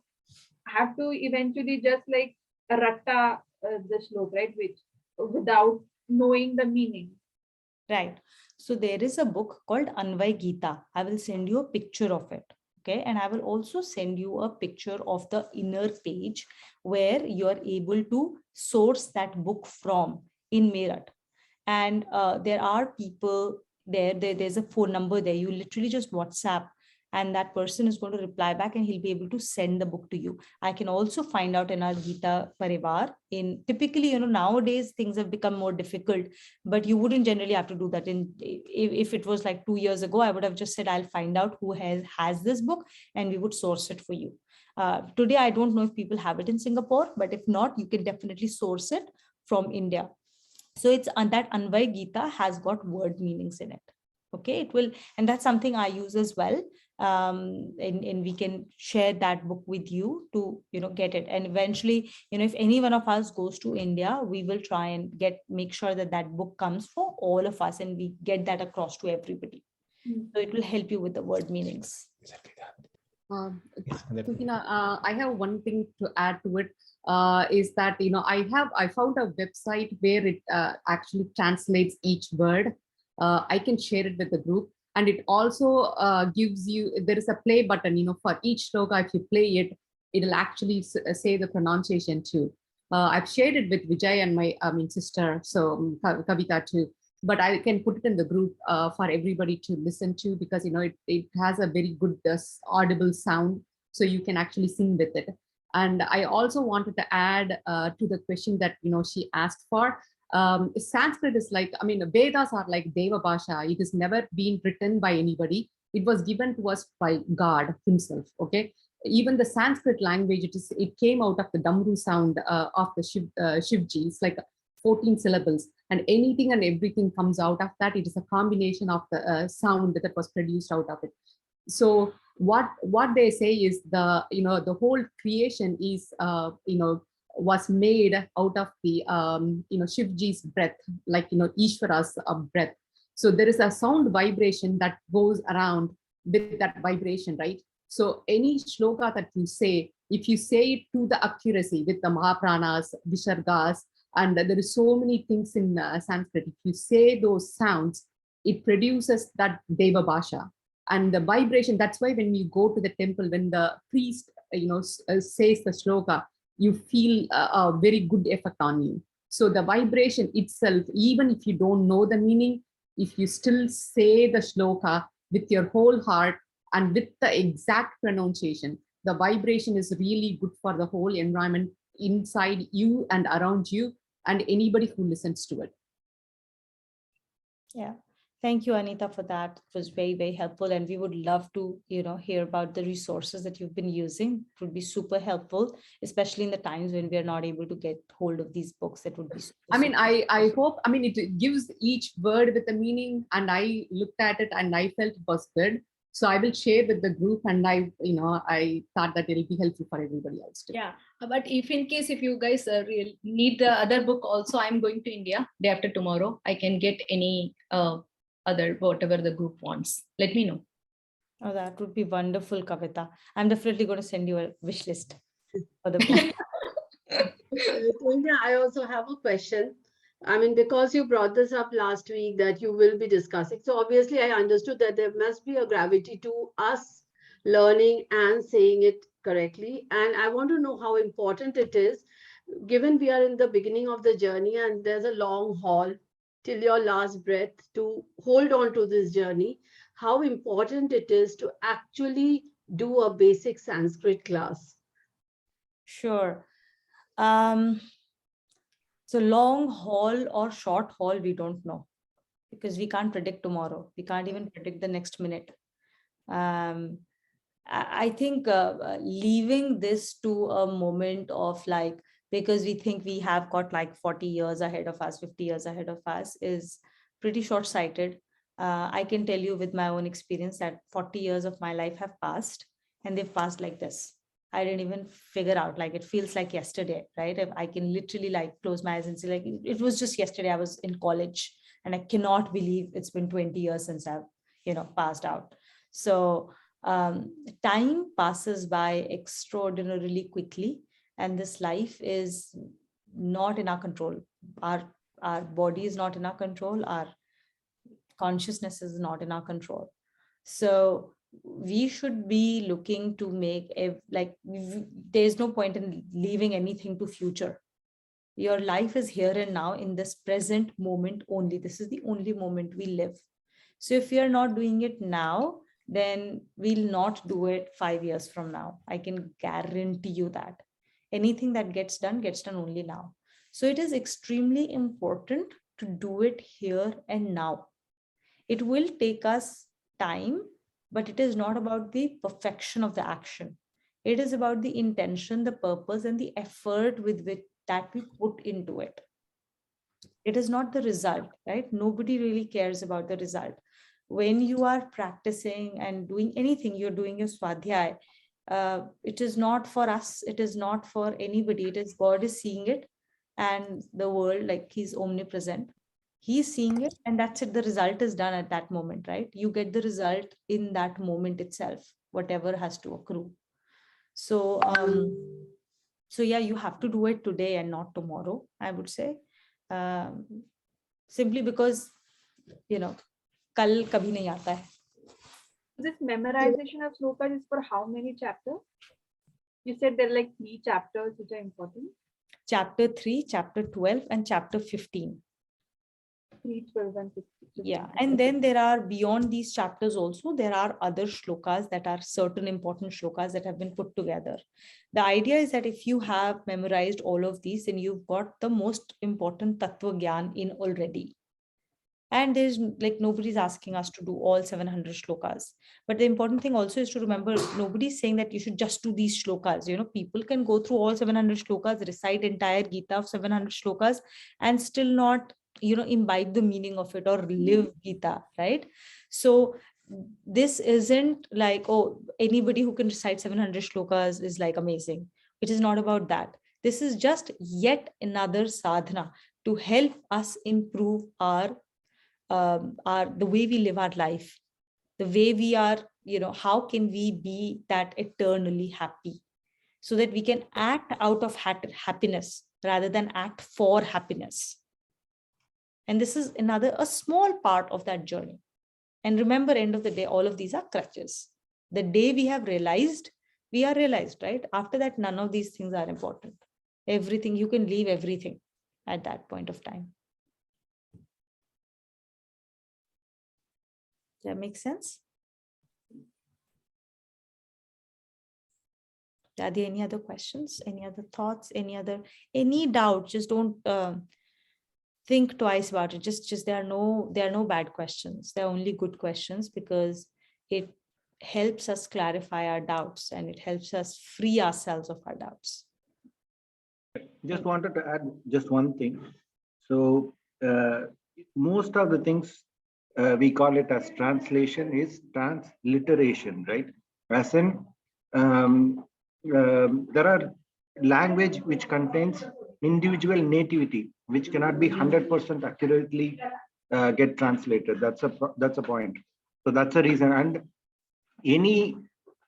I have to eventually just like ratta the shloka, right? Which without knowing the meaning. Right. So there is a book called Anvay Gita. I will send you a picture of it. Okay. And I will also send you a picture of the inner page where you are able to source that book from in Meerut. And there are people there's a phone number there. You literally just WhatsApp and that person is going to reply back and he'll be able to send the book to you. I can also find out in our Gita Parivar. In typically, nowadays things have become more difficult, but you wouldn't generally have to do that. If it was like 2 years ago, I would have just said, I'll find out who has this book and we would source it for you. Today, I don't know if people have it in Singapore, but if not, you can definitely source it from India. So it's that Anvay Gita has got word meanings in it. Okay, it will, and that's something I use as well. And we can share that book with you to get it. And eventually, if any one of us goes to India, we will try and make sure that book comes for all of us and we get that across to everybody. So it will help you with the word meanings. Exactly that. Tuhina, I have one thing to add to it. Is that I found a website where it actually translates each word. I can share it with the group, and it also gives you, there is a play button, for each shloka. If you play it, it'll actually say the pronunciation too. I've shared it with Vijay and my sister, so Kavita too. But I can put it in the group for everybody to listen to, because it has a very good audible sound, so you can actually sing with it. And I also wanted to add to the question that she asked for. Sanskrit is like, Vedas are like Deva Bhasha. It has never been written by anybody. It was given to us by God himself. Okay, even the Sanskrit language, it came out of the Damru sound of the Shivji. It's like 14 syllables, and anything and everything comes out of that. It is a combination of the sound that was produced out of it. So what they say is the whole creation is was made out of the Shivji's breath, like Ishvara's breath. So there is a sound vibration that goes around with that vibration, right? So any shloka that you say, if you say it to the accuracy with the Mahapranas, Visargas, and there is so many things in Sanskrit, if you say those sounds, it produces that Deva Bhasha. And the vibration, that's why when you go to the temple, when the priest says the shloka, you feel a very good effect on you. So the vibration itself, even if you don't know the meaning, if you still say the shloka with your whole heart and with the exact pronunciation, the vibration is really good for the whole environment inside you and around you and anybody who listens to it. Yeah. Thank you, Anita, for that. It was very, very helpful. And we would love to, hear about the resources that you've been using. It would be super helpful, especially in the times when we are not able to get hold of these books. That would be super, I hope, it gives each word with a meaning, and I looked at it and I felt it was good. So I will share with the group, and I thought that it'll be helpful for everybody else too. Yeah, but if you guys really need the other book also, I'm going to India day after tomorrow. I can get any other, whatever the group wants. Let me know. Oh, that would be wonderful, Kavita. I'm definitely going to send you a wish list for the book. Tonya, I also have a question. Because you brought this up last week that you will be discussing. So obviously I understood that there must be a gravity to us learning and saying it correctly. And I want to know how important it is, given we are in the beginning of the journey and there's a long haul till your last breath to hold on to this journey. how important it is to actually do a basic Sanskrit class? Sure. So long haul or short haul, we don't know, because we can't predict tomorrow. We can't even predict the next minute. I think leaving this to a moment of like, because we think we have got like 40 years ahead of us, 50 years ahead of us, is pretty short-sighted. I can tell you with my own experience that 40 years of my life have passed, and they've passed like this. I didn't even figure out, like it feels like yesterday, right? If I can literally like close my eyes and say like, it was just yesterday I was in college, and I cannot believe it's been 20 years since I've, passed out. So time passes by extraordinarily quickly, and this life is not in our control. Our body is not in our control. Our consciousness is not in our control. So we should be looking to make there's no point in leaving anything to future. Your life is here and now in this present moment only. This is the only moment we live. So if we are not doing it now, then we'll not do it 5 years from now. I can guarantee you that. Anything that gets done only now. So it is extremely important to do it here and now. It will take us time, but it is not about the perfection of the action. It is about the intention, the purpose, and the effort with which that we put into it. It is not the result, right? Nobody really cares about the result. When you are practicing and doing anything, you're doing your swadhyay, it is not for us. It is not for anybody. It is God is seeing it, and the world, like he's omnipresent. He's seeing it, and that's it. The result is done at that moment, right? You get the result in that moment itself, whatever has to accrue. So, so yeah, you have to do it today and not tomorrow, I would say. Simply because, kal kabhi nahi aata hai. This memorization of slokas is for how many chapters? You said there are like 3 chapters which are important. Chapter 3, chapter 12, and chapter 15. 3, 12, and 15. Yeah, and then there are beyond these chapters also, there are other shlokas that are certain important shlokas that have been put together. The idea is that if you have memorized all of these, then you've got the most important Tattva Gyan in already. And there's like, nobody's asking us to do all 700 shlokas. But the important thing also is to remember, nobody's saying that you should just do these shlokas. People can go through all 700 shlokas, recite entire Gita of 700 shlokas, and still not, imbibe the meaning of it or live Gita, right? So this isn't like, oh, anybody who can recite 700 shlokas is like amazing. It is not about that. This is just yet another sadhana to help us improve the way we live our life, the way we are, how can we be that eternally happy, so that we can act out of happiness rather than act for happiness. And this is a small part of that journey. And remember, end of the day, all of these are crutches. The day we have realized, we are realized, right? After that, none of these things are important. Everything, you can leave everything at that point of time. That makes sense? Are there any other questions? Any other thoughts? Any doubt? Just don't think twice about it. Just there are no bad questions. There are only good questions, because it helps us clarify our doubts and it helps us free ourselves of our doubts. Just wanted to add just one thing. So most of the things we call it as translation is transliteration, right? As in there are language which contains individual nativity, which cannot be 100% accurately get translated. That's a point. So that's a reason. And any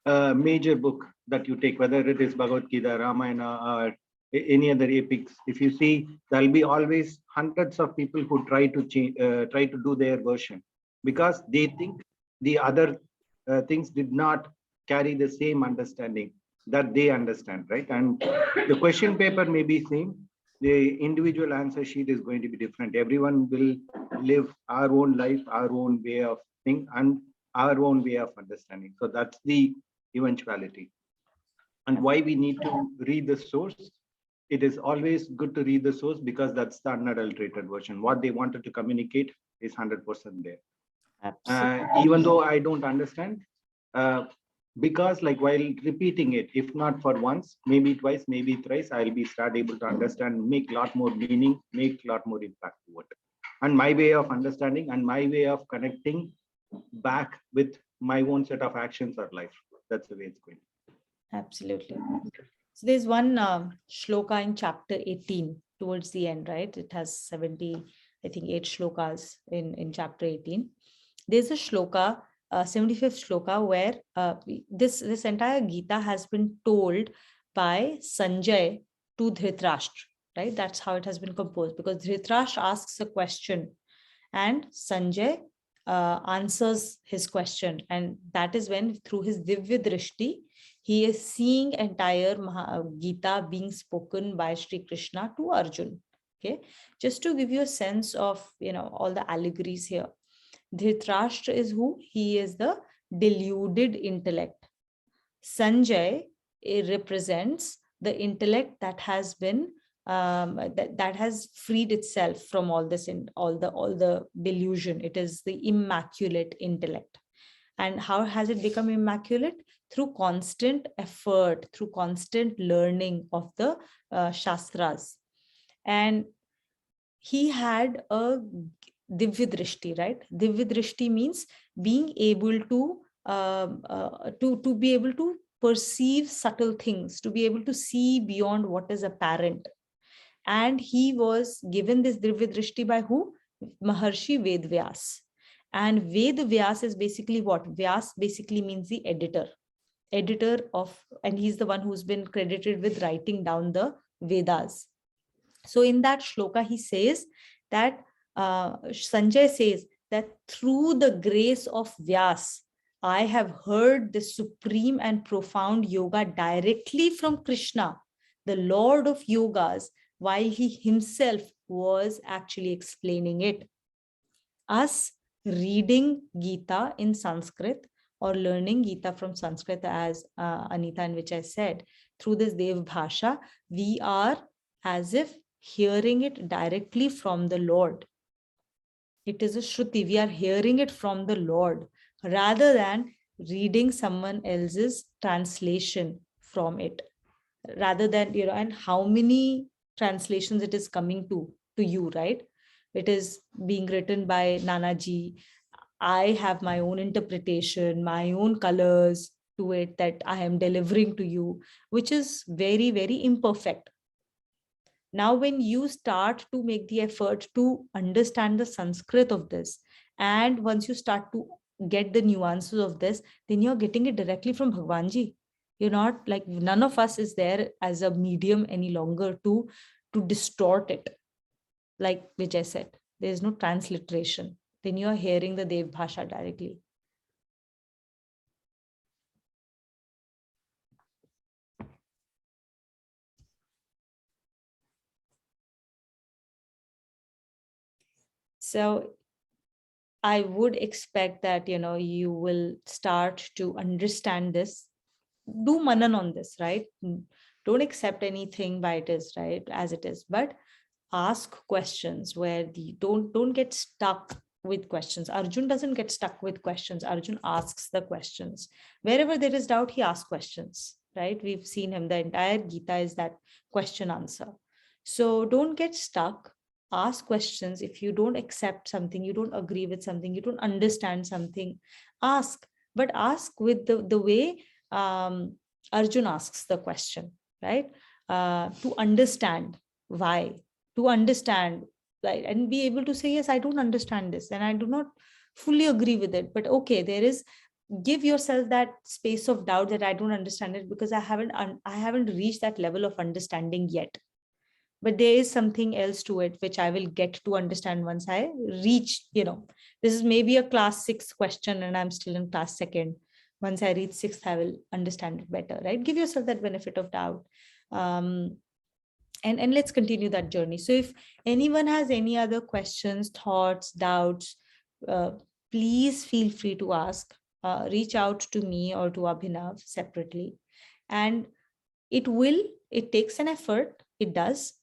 major book that you take, whether it is Bhagavad Gita, Ramayana, or any other epics, if you see, there'll be always hundreds of people who try to do their version, because they think the other things did not carry the same understanding that they understand, right? And the question paper may be same, the individual answer sheet is going to be different. Everyone will live our own life, our own way of thing, and our own way of understanding. So that's the eventuality. And why we need to read the source. It is always good to read the source because that's the unadulterated version. What they wanted to communicate is 100% there. Even though I don't understand, because like while repeating it, if not for once, maybe twice, maybe thrice, I'll be start able to understand, make a lot more meaning, make a lot more impact to it. And my way of understanding and my way of connecting back with my own set of actions or life. That's the way it's going. Absolutely. So there's one shloka in chapter 18 towards the end, right? It has 70, I think 8 shlokas in chapter 18. There's a shloka, 75th shloka, where this entire Gita has been told by Sanjay to Dhritarashtra, right? That's how it has been composed, because Dhritarashtra asks a question and Sanjay answers his question. And that is when, through his Divya Drishti, he is seeing entire Gita being spoken by Sri Krishna to Arjun. Okay, just to give you a sense of, all the allegories here. Dhritarashtra is who? He is the deluded intellect. Sanjay represents the intellect that has been that has freed itself from all this, in all the delusion. It is the immaculate intellect. And how has it become immaculate? Through constant effort, through constant learning of the Shastras. And he had a Divya Drishti, right? Divya Drishti means being able to be able to perceive subtle things, to be able to see beyond what is apparent. And he was given this Divya Drishti by who? Maharshi Vedvyas. And Vedvyas is basically what? Vyas basically means the editor of, and he's the one who's been credited with writing down the Vedas. So in that shloka, he says that Sanjay says that through the grace of Vyas, I have heard the supreme and profound yoga directly from Krishna, the Lord of yogas, while he himself was actually explaining it. Us reading Gita in Sanskrit or learning Gita from Sanskrit, as Anita and which I said, through this Dev Bhasha, we are as if hearing it directly from the Lord. It is a Shruti. We are hearing it from the Lord rather than reading someone else's translation from it. Rather than, and how many translations it is coming to you, right? It is being written by Nanaji. I have my own interpretation, my own colors to it that I am delivering to you, which is very, very imperfect. Now, when you start to make the effort to understand the Sanskrit of this, and once you start to get the nuances of this, then you're getting it directly from Bhagwanji. You're not like, none of us is there as a medium any longer to distort it. Like Vijay said, there is no transliteration. Then you are hearing the Dev Bhasha directly. So I would expect that, you will start to understand this. Do manan on this, right? Don't accept anything by it is, right, as it is, but ask questions where don't get stuck with questions. Arjun doesn't get stuck with questions. Arjun asks the questions. Wherever there is doubt, he asks questions, right? We've seen him. The entire Gita is that question answer. So don't get stuck. Ask questions. If you don't accept something, you don't agree with something, you don't understand something, ask. But ask with the way Arjun asks the question, right? To understand why, to understand, right? And be able to say, yes, I don't understand this and I do not fully agree with it. But okay, give yourself that space of doubt that I don't understand it because I haven't reached that level of understanding yet. But there is something else to it, which I will get to understand once I reach, this is maybe a class 6 question and I'm still in class 2nd. Once I reach 6th, I will understand it better, right? Give yourself that benefit of doubt. And let's continue that journey. So if anyone has any other questions, thoughts, doubts, please feel free to ask. reach out to me or to Abhinav separately. And it takes an effort, it does,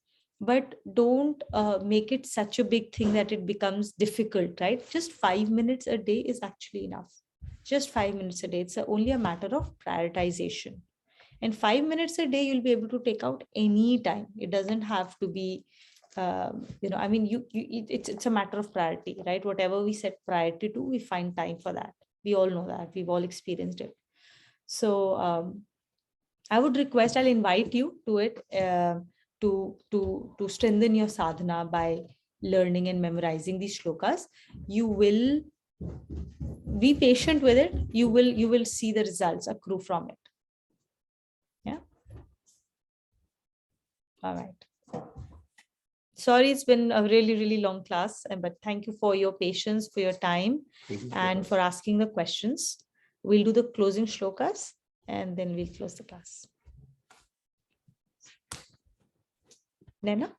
but don't make it such a big thing that it becomes difficult, right? Just 5 minutes a day is actually enough. Just 5 minutes a day. It's only a matter of prioritization. And 5 minutes a day, you'll be able to take out any time. It doesn't have to be, I mean, it's a matter of priority, right? Whatever we set priority to, we find time for that. We all know that. We've all experienced it. So I would request, I'll invite you to it, to strengthen your sadhana by learning and memorizing these shlokas. You will be patient with it. You will see the results accrue from it. Yeah. All right. Sorry, it's been a really, really long class, but thank you for your patience, for your time, and for asking the questions. We'll do the closing shlokas and then we'll close the class. Nena?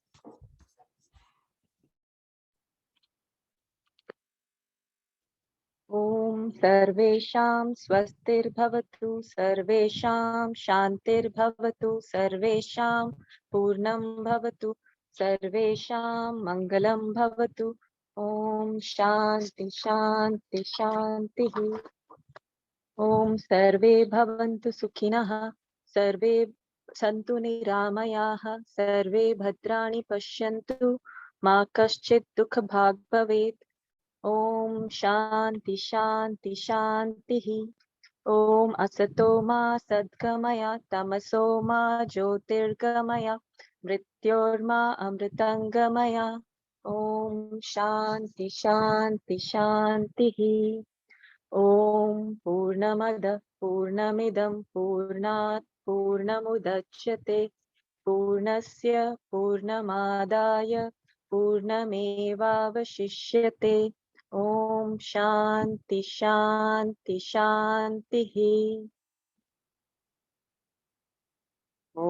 ॐ सर्वेषां स्वस्तिर्भवतु सर्वेषां शान्तिर्भवतु सर्वेषां पूर्णं भवतु सर्वेषां मङ्गलं भवतु ॐ शान्ति शान्ति शान्तिः ॐ सर्वे भवन्तु सुखिनः सर्वे सन्तु निरामयाः सर्वे भद्राणि पश्यन्तु मा कश्चित् दुःखभाग् भवेत् ॐ शान्ति शान्ति शान्तिः ॐ असतो मा सद्गमय तमसो मा ज्योतिर्गमय मृत्योर्मा अमृतङ्गमय ॐ शान्ति शान्ति शान्तिः ॐ पूर्णमद पूर्णमिदं पूर्णात् पूर्णमुदच्यते पूर्णस्य पूर्णमादाय पूर्णमेवावशिष्यते ॐ शान्ति शान्ति शान्तिः ॐ